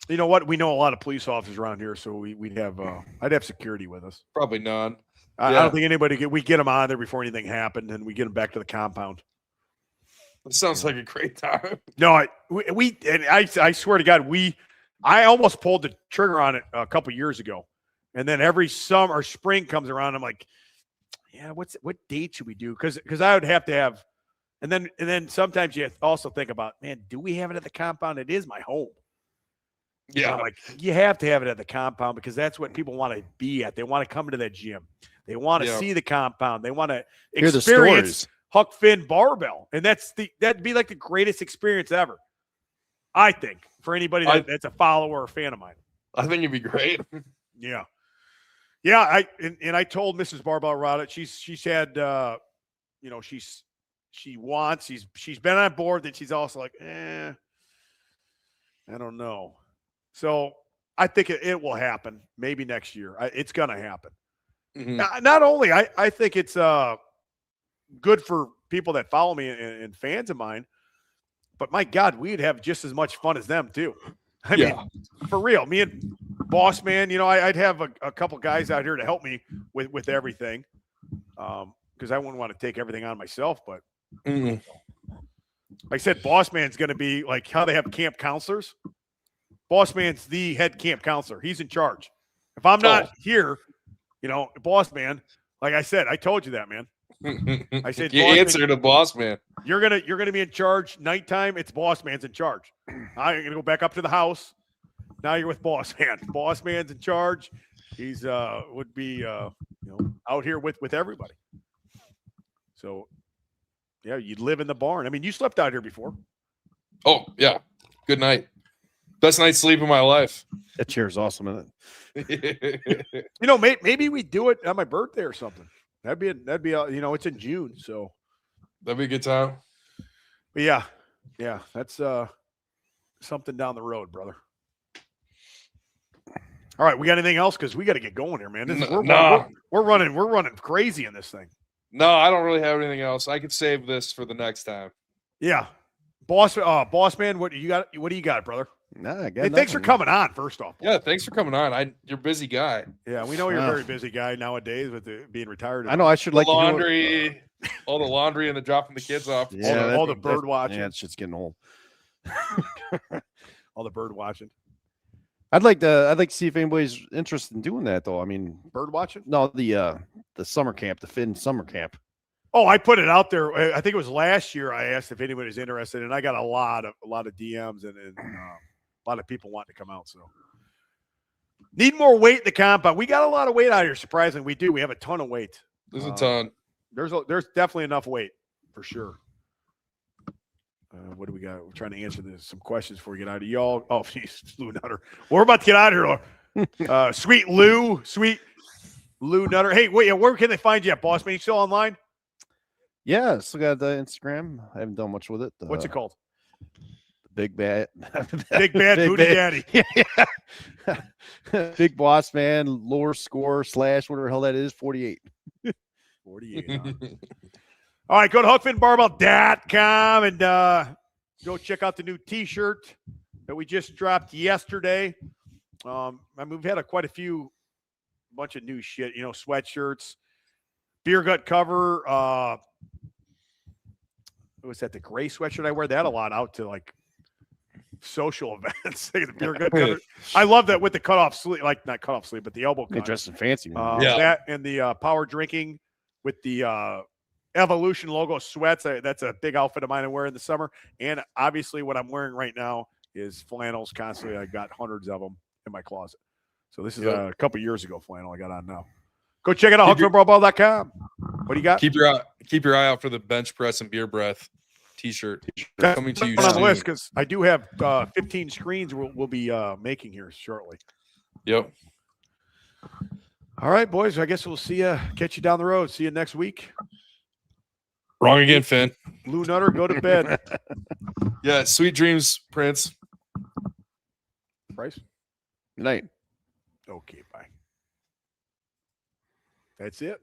You know what? We know a lot of police officers around here, so we'd have I'd have security with us. Probably none. I don't think anybody we get them on there before anything happened, and we get them back to the compound. It sounds like a great time. No, I swear to God, I almost pulled the trigger on it a couple years ago, and then every summer or spring comes around, I'm like, what date should we do? Because I would have to have, and then sometimes you also think about, man, do we have it at the compound? It is my home. Yeah, like you have to have it at the compound because that's what people want to be at. They want to come into that gym. They want to see the compound. They want to experience Huck Finn Barbell, and that'd be like the greatest experience ever. I think for anybody that's a follower or fan of mine. I think it'd be great. Yeah. I told Mrs. Barbell about it. She's had she's been on board, that she's also like, I don't know. So I think it will happen maybe next year. It's gonna happen. Mm-hmm. Not only I think it's good for people that follow me and fans of mine, but my God, we'd have just as much fun as them too. I mean, for real. Me and Boss Man, I'd have a couple guys out here to help me with everything, because I wouldn't want to take everything on myself. But like I said, Boss Man's going to be like how they have camp counselors. Boss Man's the head camp counselor. He's in charge. If I'm not here, Boss Man, like I said, I told you that, man. I said, you answer to Boss Man. You're gonna be in charge nighttime. It's Boss Man's in charge. I'm gonna go back up to the house. Now you're with Boss Man. Boss Man's in charge. He's would be out here with everybody. So yeah, you'd live in the barn. I mean, you slept out here before. Oh yeah, good night. Best night's sleep of my life. That chair is awesome, isn't it? Maybe we do it on my birthday or something. That'd be it's in June, so that'd be a good time. But yeah, Yeah, that's something down the road, brother. All right, we got anything else? Because we got to get going here, man. This is, we're running crazy in this thing. No, I don't really have anything else. I could save this for the next time. Yeah, boss man, what do you got? What do you got, brother? Nah, I got Hey, thanks for nothing. coming on. First off, Yeah, thanks for coming on. You're a busy guy. yeah, we know you're a Wow. very busy guy nowadays with being retired. I know I should like to do it. Laundry, all the laundry and the dropping the kids off. Yeah, all the bird watching. Yeah, it's just getting old. all the bird watching. I'd like to see if anybody's interested in doing that though. I mean, Bird watching? no, the summer camp, the Finn summer camp. Oh, I put it out there. I think it was last year. I asked if anybody's interested, and I got a lot of DMs and a lot of people wanting to come out. So need more weight in the compound. We got a lot of weight out here. Surprisingly, we do. We have a ton of weight. There's a ton. There's definitely enough weight for sure. What do we got? We're trying to answer some questions before we get out of y'all. Oh, geez, Lou Nutter. We're about to get out of here. Sweet Lou Nutter. Hey, wait, where can they find you at, boss man? You still online? Yeah, still got the Instagram. I haven't done much with it. What's it called? Big Bad. Big Bad Booty Daddy. Big Boss Man, lower score / whatever the hell that is, 48. 48. All right, go to hookfinbarbell.com and go check out the new T-shirt that we just dropped yesterday. I mean, we've had quite a bunch of new shit, sweatshirts, beer gut cover. What was that? The gray sweatshirt I wear that a lot out to like social events. The beer gut cover. I love that with the cutoff sleeve, like not cutoff sleeve, but the elbow They cut. dressed in fancy, man. That and the power drinking with the Evolution logo sweats. That's a big outfit of mine I wear in the summer. And obviously what I'm wearing right now is flannels constantly. I got hundreds of them in my closet. So this is a couple years ago flannel I got on now. Go check it out, hookfinbarbell.com. What do you got? Keep your eye out for the bench press and beer breath T-shirt That's coming to you on the soon. list because I do have 15 screens we'll be making here shortly. Yep. All right, boys. I guess we'll catch you down the road. See you next week. Wrong again, Finn. Lou Nutter, go to bed. Yeah, sweet dreams, Prince. Price? Good night. Okay, bye. That's it.